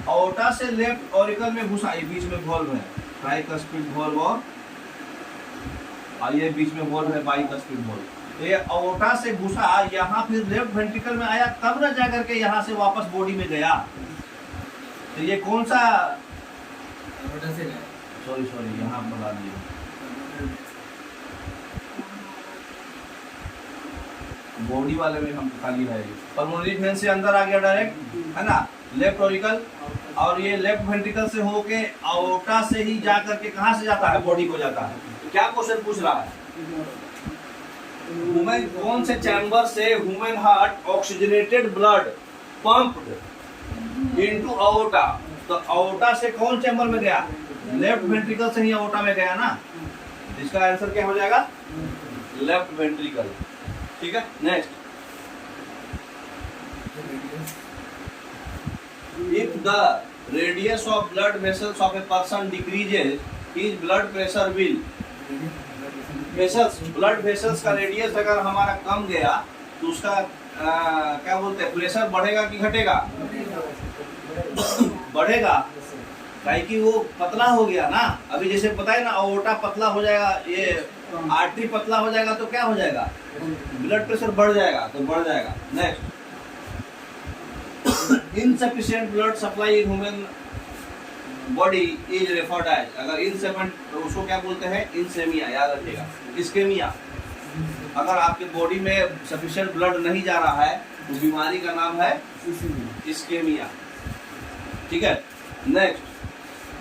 अओर्टा से लेफ्ट ऑरिकल में घुसा, ये बीच में वॉल्व है, ट्राइकस्पिड वॉल्व, और ये बीच में वॉल्व है बाइकस्पिड वॉल्व। तो ये अओर्टा से घुसा, यहाँ फिर लेफ्ट वेंट्रिकल में आया, तब न जाकर के यहाँ से वापस बॉडी में गया। तो ये कौन सा, सॉरी यहाँ बता दिए, बॉडी वाले में हम खाली है, पल्मोनरी वेन से अंदर आ गया डायरेक्ट, है ना, लेफ्ट ऑरिकल, और ये लेफ्ट वेंट्रिकल से होके अओर्टा से ही जा करके कहाँ से जाता है, बॉडी को जाता है। तो क्या क्वेश्चन पूछ रहा है, ह्यूमन कौन से चैम्बर से human heart oxygenated blood pumped into aorta, तो अओर्टा से कौन चैम्बर में गया, लेफ्ट वेंट्रिकल से ही अओर्टा में गया ना, इसका आंसर क्या हो जाएगा, लेफ्ट वेंट्रिकल, ठीक है। Next, if the radius of blood vessels of a person decreases, his blood pressure will, blood vessels का रेडियस अगर हमारा कम गया तो उसका क्या बोलते हैं, प्रेशर बढ़ेगा कि घटेगा, बढ़ेगा, काहे कि वो पतला हो गया ना। अभी जैसे पता है ना, अओर्टा पतला हो जाएगा, ये आर्टरी पतला हो जाएगा तो क्या हो जाएगा, ब्लड प्रेशर बढ़ जाएगा, तो बढ़ जाएगा। Next, insufficient blood supply in human body is referred as, अगर इनसफिशिएंट तो उसको क्या बोलते हैं, इनसेमिया, याद रखिएगा, इस्केमिया। अगर आपके बॉडी में सफिशिएंट ब्लड नहीं जा रहा है तो बीमारी का नाम है इस्केमिया, ठीक है। Next,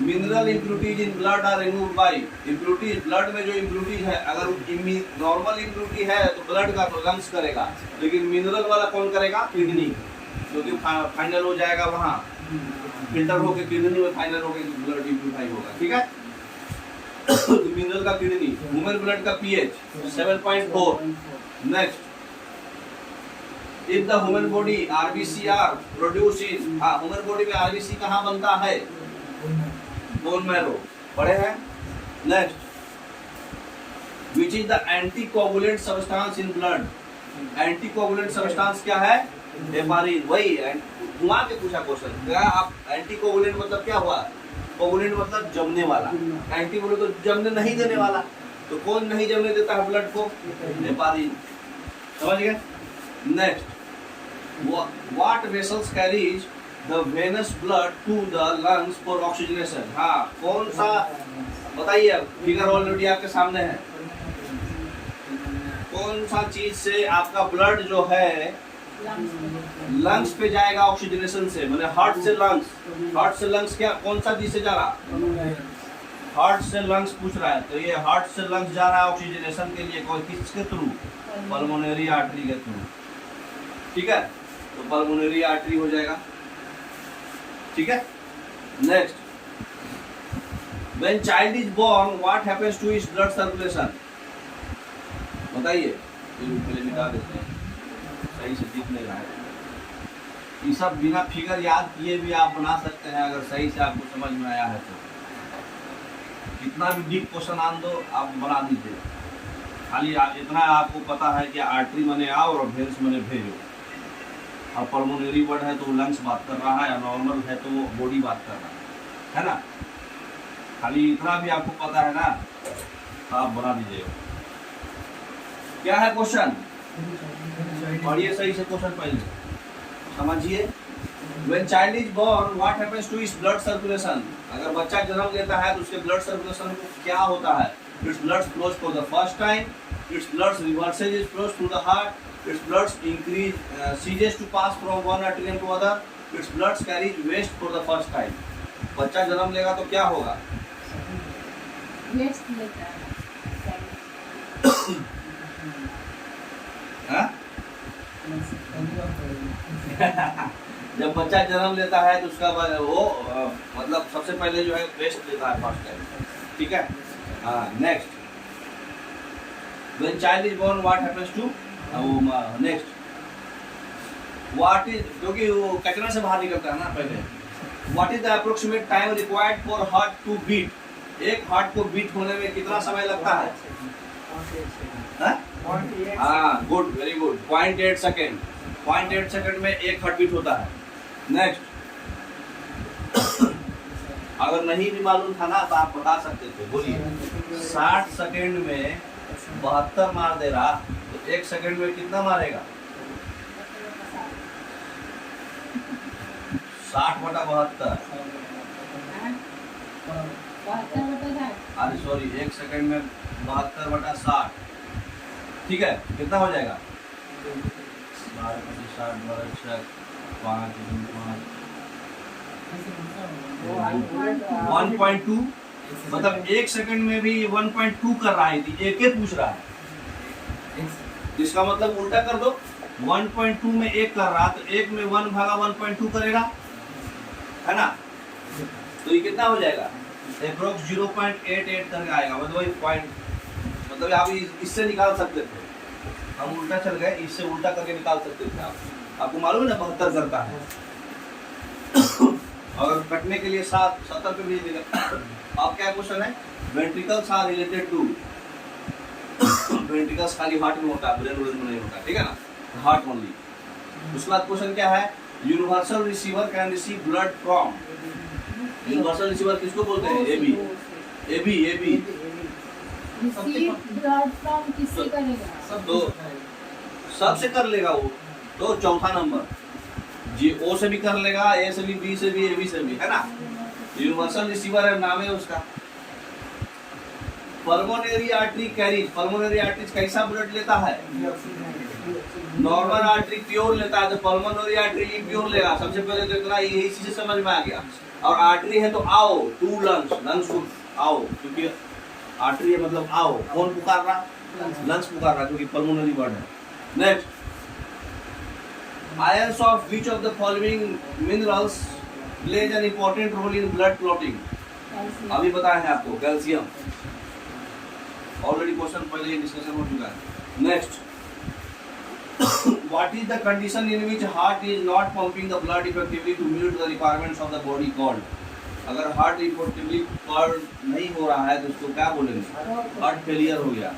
mineral impurities in blood are removed by, impurities blood में जो इम्प्यूरिटीज है, अगर नॉर्मल इम्प्यूरिटी है तो ब्लड का तो लंग्स करेगा, लेकिन मिनरल वाला कौन करेगा, किडनी, क्योंकि फाइनल हो जाएगा वहाँ, फिल्टर होके किडनी में फाइनल होके ब्लड इम्प्यूरिफाई होगा, ठीक है। तो मिनरल का किडनी, ह्यूमन ब्लड का pH 7.4। Next, if the human body RBC are produce in, हाँ ह्यूमन बॉडी में आरबीसी कहाँ बनता है, बोन मैरो, पढ़े हैं। Next, which is the anticoagulant substance in blood, anticoagulant substance क्या है, हेपारिन, वही घुमा के पूछा क्वेश्चन, क्या आप एंटीकोगुलेंट मतलब क्या हुआ, कोगुलेंट मतलब जमने वाला, एंटी बोले तो जमने नहीं देने वाला, तो कौन नहीं जमने देता है ब्लड को, हेपारिन, समझ गए। Next, what vessels carries the venous blood to the lungs for oxygenation, हाँ कौन सा बताइए, फिगर ऑलरेडी आपके सामने है, कौन सा चीज से आपका ब्लड जो है लंग्स पे जाएगा ऑक्सीजनेशन से, मतलब हार्ट से लंग्स, हार्ट से लंग्स क्या, कौन सा चीज से जा रहा, हार्ट से लंग्स पूछ रहा है, तो ये हार्ट से लंग्स जा रहा है ऑक्सीजनेशन के लिए, कोई किसके थ्रू, पल्मोनरी आर्टरी के थ्रू, ठीक है, तो पल्मोनरी आर्टरी हो जाएगा, ठीक है। Next, when child is born what happens to his blood circulation, बताइए, फिर पहले मिटा देते हैं, सही से दिख नहीं रहा है। ये सब बिना फिगर याद किए भी आप बना सकते हैं अगर सही से आपको समझ में आया है तो। कितना भी डीप क्वेश्चन आन दो आप बना दीजिए, खाली इतना आपको पता है कि आर्टरी मने आओ और वेन्स मने भेजो। और पल्मोनरी वर्ड है तो वो लंग्स बात कर रहा है, या नॉर्मल है तो वो बॉडी बात कर रहा है ना। खाली इतना भी आपको पता है ना तो आप बना दीजिएगा। क्या है क्वेश्चन, पढ़िए सही से क्वेश्चन पहले समझिए। When child is born, what happens to his blood circulation? अगर बच्चा जन्म लेता है तो उसके ब्लड सर्कुलेशन को क्या होता है? Its blood flows for the first time. Its blood reverses, it flows through the heart. Its blood ceases to pass from one arterium to other. Its blood carries waste for the first time. बच्चा जन्म लेगा तो क्या होगा? Waste लेता है। हाँ? जब बच्चा जन्म लेता है तो उसका वो मतलब सबसे पहले जो है वेस्ट लेता है फर्स्ट टाइम, ठीक है। हाँ next, when child is born what happens to, next what is, क्योंकि वो कैटना से बाहर निकलता है ना पहले। What is the approximate time required for heart to beat? एक हार्ट को बीट होने में कितना समय लगता है? हाँ good, very good, 0.8 second. 0.8 second में एक हार्ट बीट होता है। नेक्स्ट, अगर नहीं भी मालूम था ना तो आप बता सकते थे, बोलिए। 60 सेकेंड में 72 मार दे रहा तो 1 सेकेंड में कितना मारेगा? 60/72। अरे सॉरी, 1 सेकेंड में 72/60, ठीक है। कितना हो जाएगा? 1.2, मतलब 1 सेकंड में भी 1.2 कर रहा है, एक पूछ रहा है। इसका मतलब उल्टा कर दो, 1.2 में 1 कर रहा तो 1 में 1/1.2 करेगा, है ना। तो ये कितना हो जाएगा? अप्रोक्स 0.88 करके आएगा, मतलब वही पॉइंट, मतलब आप इससे निकाल सकते थे। हम उल्टा चल गए, इससे उल्टा करके निकाल सकते थे आप। आपको मालूम है ना 72 करता है। और कटने के लिए 70 पे भेज देगा। अब क्या क्वेश्चन है? Ventricles are related to, ventricles खाली हार्ट में होता है, ब्रेन में नहीं होता, ठीक है ना, हार्ट ओनली। उसके बाद क्वेश्चन क्या है? Universal receiver can receive blood from, universal receiver किसको बोलते हैं? AB, AB, AB. Receive blood from किससे करेगा? तो सबसे कर लेगा वो, तो चौथा नंबर जी, ओ से भी कर लेगा, ए से भी, बी से भी, ए बी से भी, है ना। यूनिवर्सल रिसीवर है, नाम है उसका। Pulmonary artery carries, pulmonary artery कैसा ब्लड लेता है? नॉर्मल आर्टरी प्योर लेता है, तो पल्मोनरी आर्टरी प्योर लेगा। सबसे पहले तो इतना यही चीज समझ में आ गया। और आर्टरी है तो आओ, 2 लंग्स, लंग्स को आओ, क्योंकि आर्टरी है मतलब आओ। कौन पुकार रहा? लंग्स पुकार रहा, क्योंकि पल्मोनरी वर्ड है। Next, ions of which of the following minerals plays an important role in blood clotting? अभी बताया है आपको, कैल्शियम। ऑलरेडी क्वेश्चन पहले ही डिस्कशन हो चुका है। Next, what is the condition in which heart is not pumping the blood effectively to meet the requirements of the body called? अगर heart effectively pump नहीं हो रहा है तो उसको क्या बोलेंगे? हार्ट फेलियर हो गया।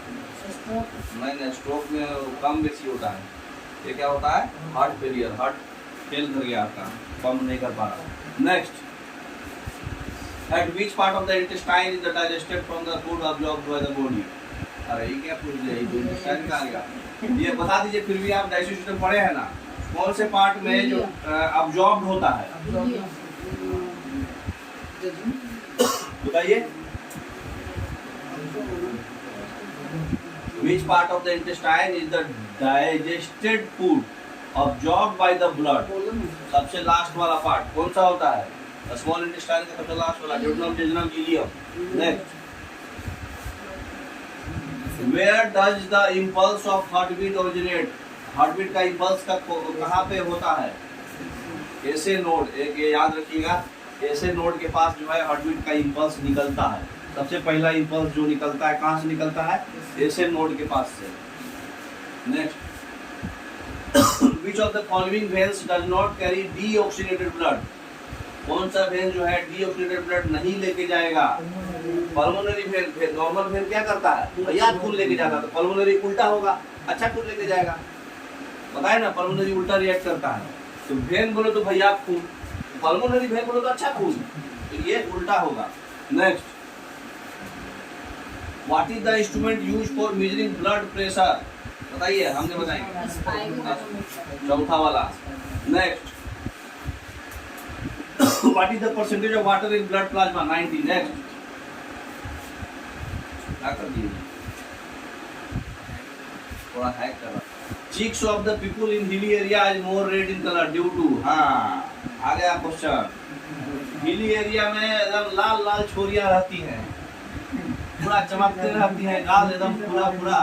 नहीं, स्ट्रोक में कम बेसी होता है, ये क्या होता है? हार्ट फेलियर, हार्ट फेल कर गया आपका, पंप नहीं कर पा रहा। Next, at which part of the intestine is the digested from the food absorbed by the body? अरे ये क्या पूछ लिया, ये इंटेस्टाइन कहाँ गया? ये बता दीजिए, फिर भी आप डाइजेस्टिव सिस्टम पढ़े हैं ना, कौन से पार्ट में जो अब्जॉर्ब होता है? बताइए। Which part of the intestine is the digested food absorbed by the blood? सबसे लास्ट वाला पार्ट कौन सा होता है? स्मॉल इंटेस्टाइन का सबसे लास्ट वाला, duodenum, jejunum, ileum. Next, Where does the impulse of heartbeat originate? Heartbeat का इम्पल्स कहाँ पे होता है? ऐसे नोड, एक ये याद रखिएगा, ऐसे नोड के पास जो है हार्टबीट का इम्पल्स निकलता है। सबसे पहला इम्पल्स जो निकलता है कहाँ से निकलता है? ऐसे नोड के पास से। Next, which of the following veins does not carry deoxygenated blood? कौन सा वेन जो है डीऑक्सीडेटेड ब्लड नहीं लेके जाएगा? Pulmonary vein. नॉर्मल वेन क्या करता है भैया, खून लेके जाता है, तो पल्मोनरी उल्टा होगा, अच्छा खून लेके जाएगा, पता है ना, पल्मोनरी उल्टा रिएक्ट करता है। तो वेन बोलो तो भैया खून, पल्मोनरी वेन बोलो तो अच्छा खून, तो ये उल्टा होगा। Next, what is the instrument use for measuring blood pressure? बताइए, हमने बताएंगे चौथा वाला। Next, what is the percentage of water in blood plasma? 90। Next, क्या कर दिए, थोड़ा हैक कर रहा। Cheeks of the people in hilly area is more red in colour due to, हाँ आ गया क्वेश्चन। हिली एरिया में एकदम लाल लाल छोरियां रहती हैं, पूरा चमकते रहती हैं, गाल एकदम पूरा पूरा।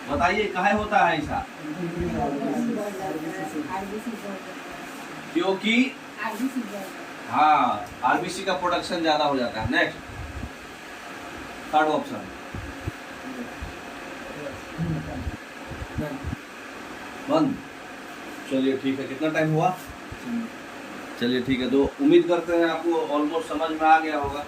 बताइए काहे होता है ऐसा? क्योंकि हाँ आरबीसी का प्रोडक्शन ज्यादा हो जाता है। नेक्स्ट, थर्ड ऑप्शन, बंद। चलिए ठीक है, कितना टाइम हुआ? चलिए ठीक है, तो उम्मीद करते हैं आपको ऑलमोस्ट समझ में आ गया होगा।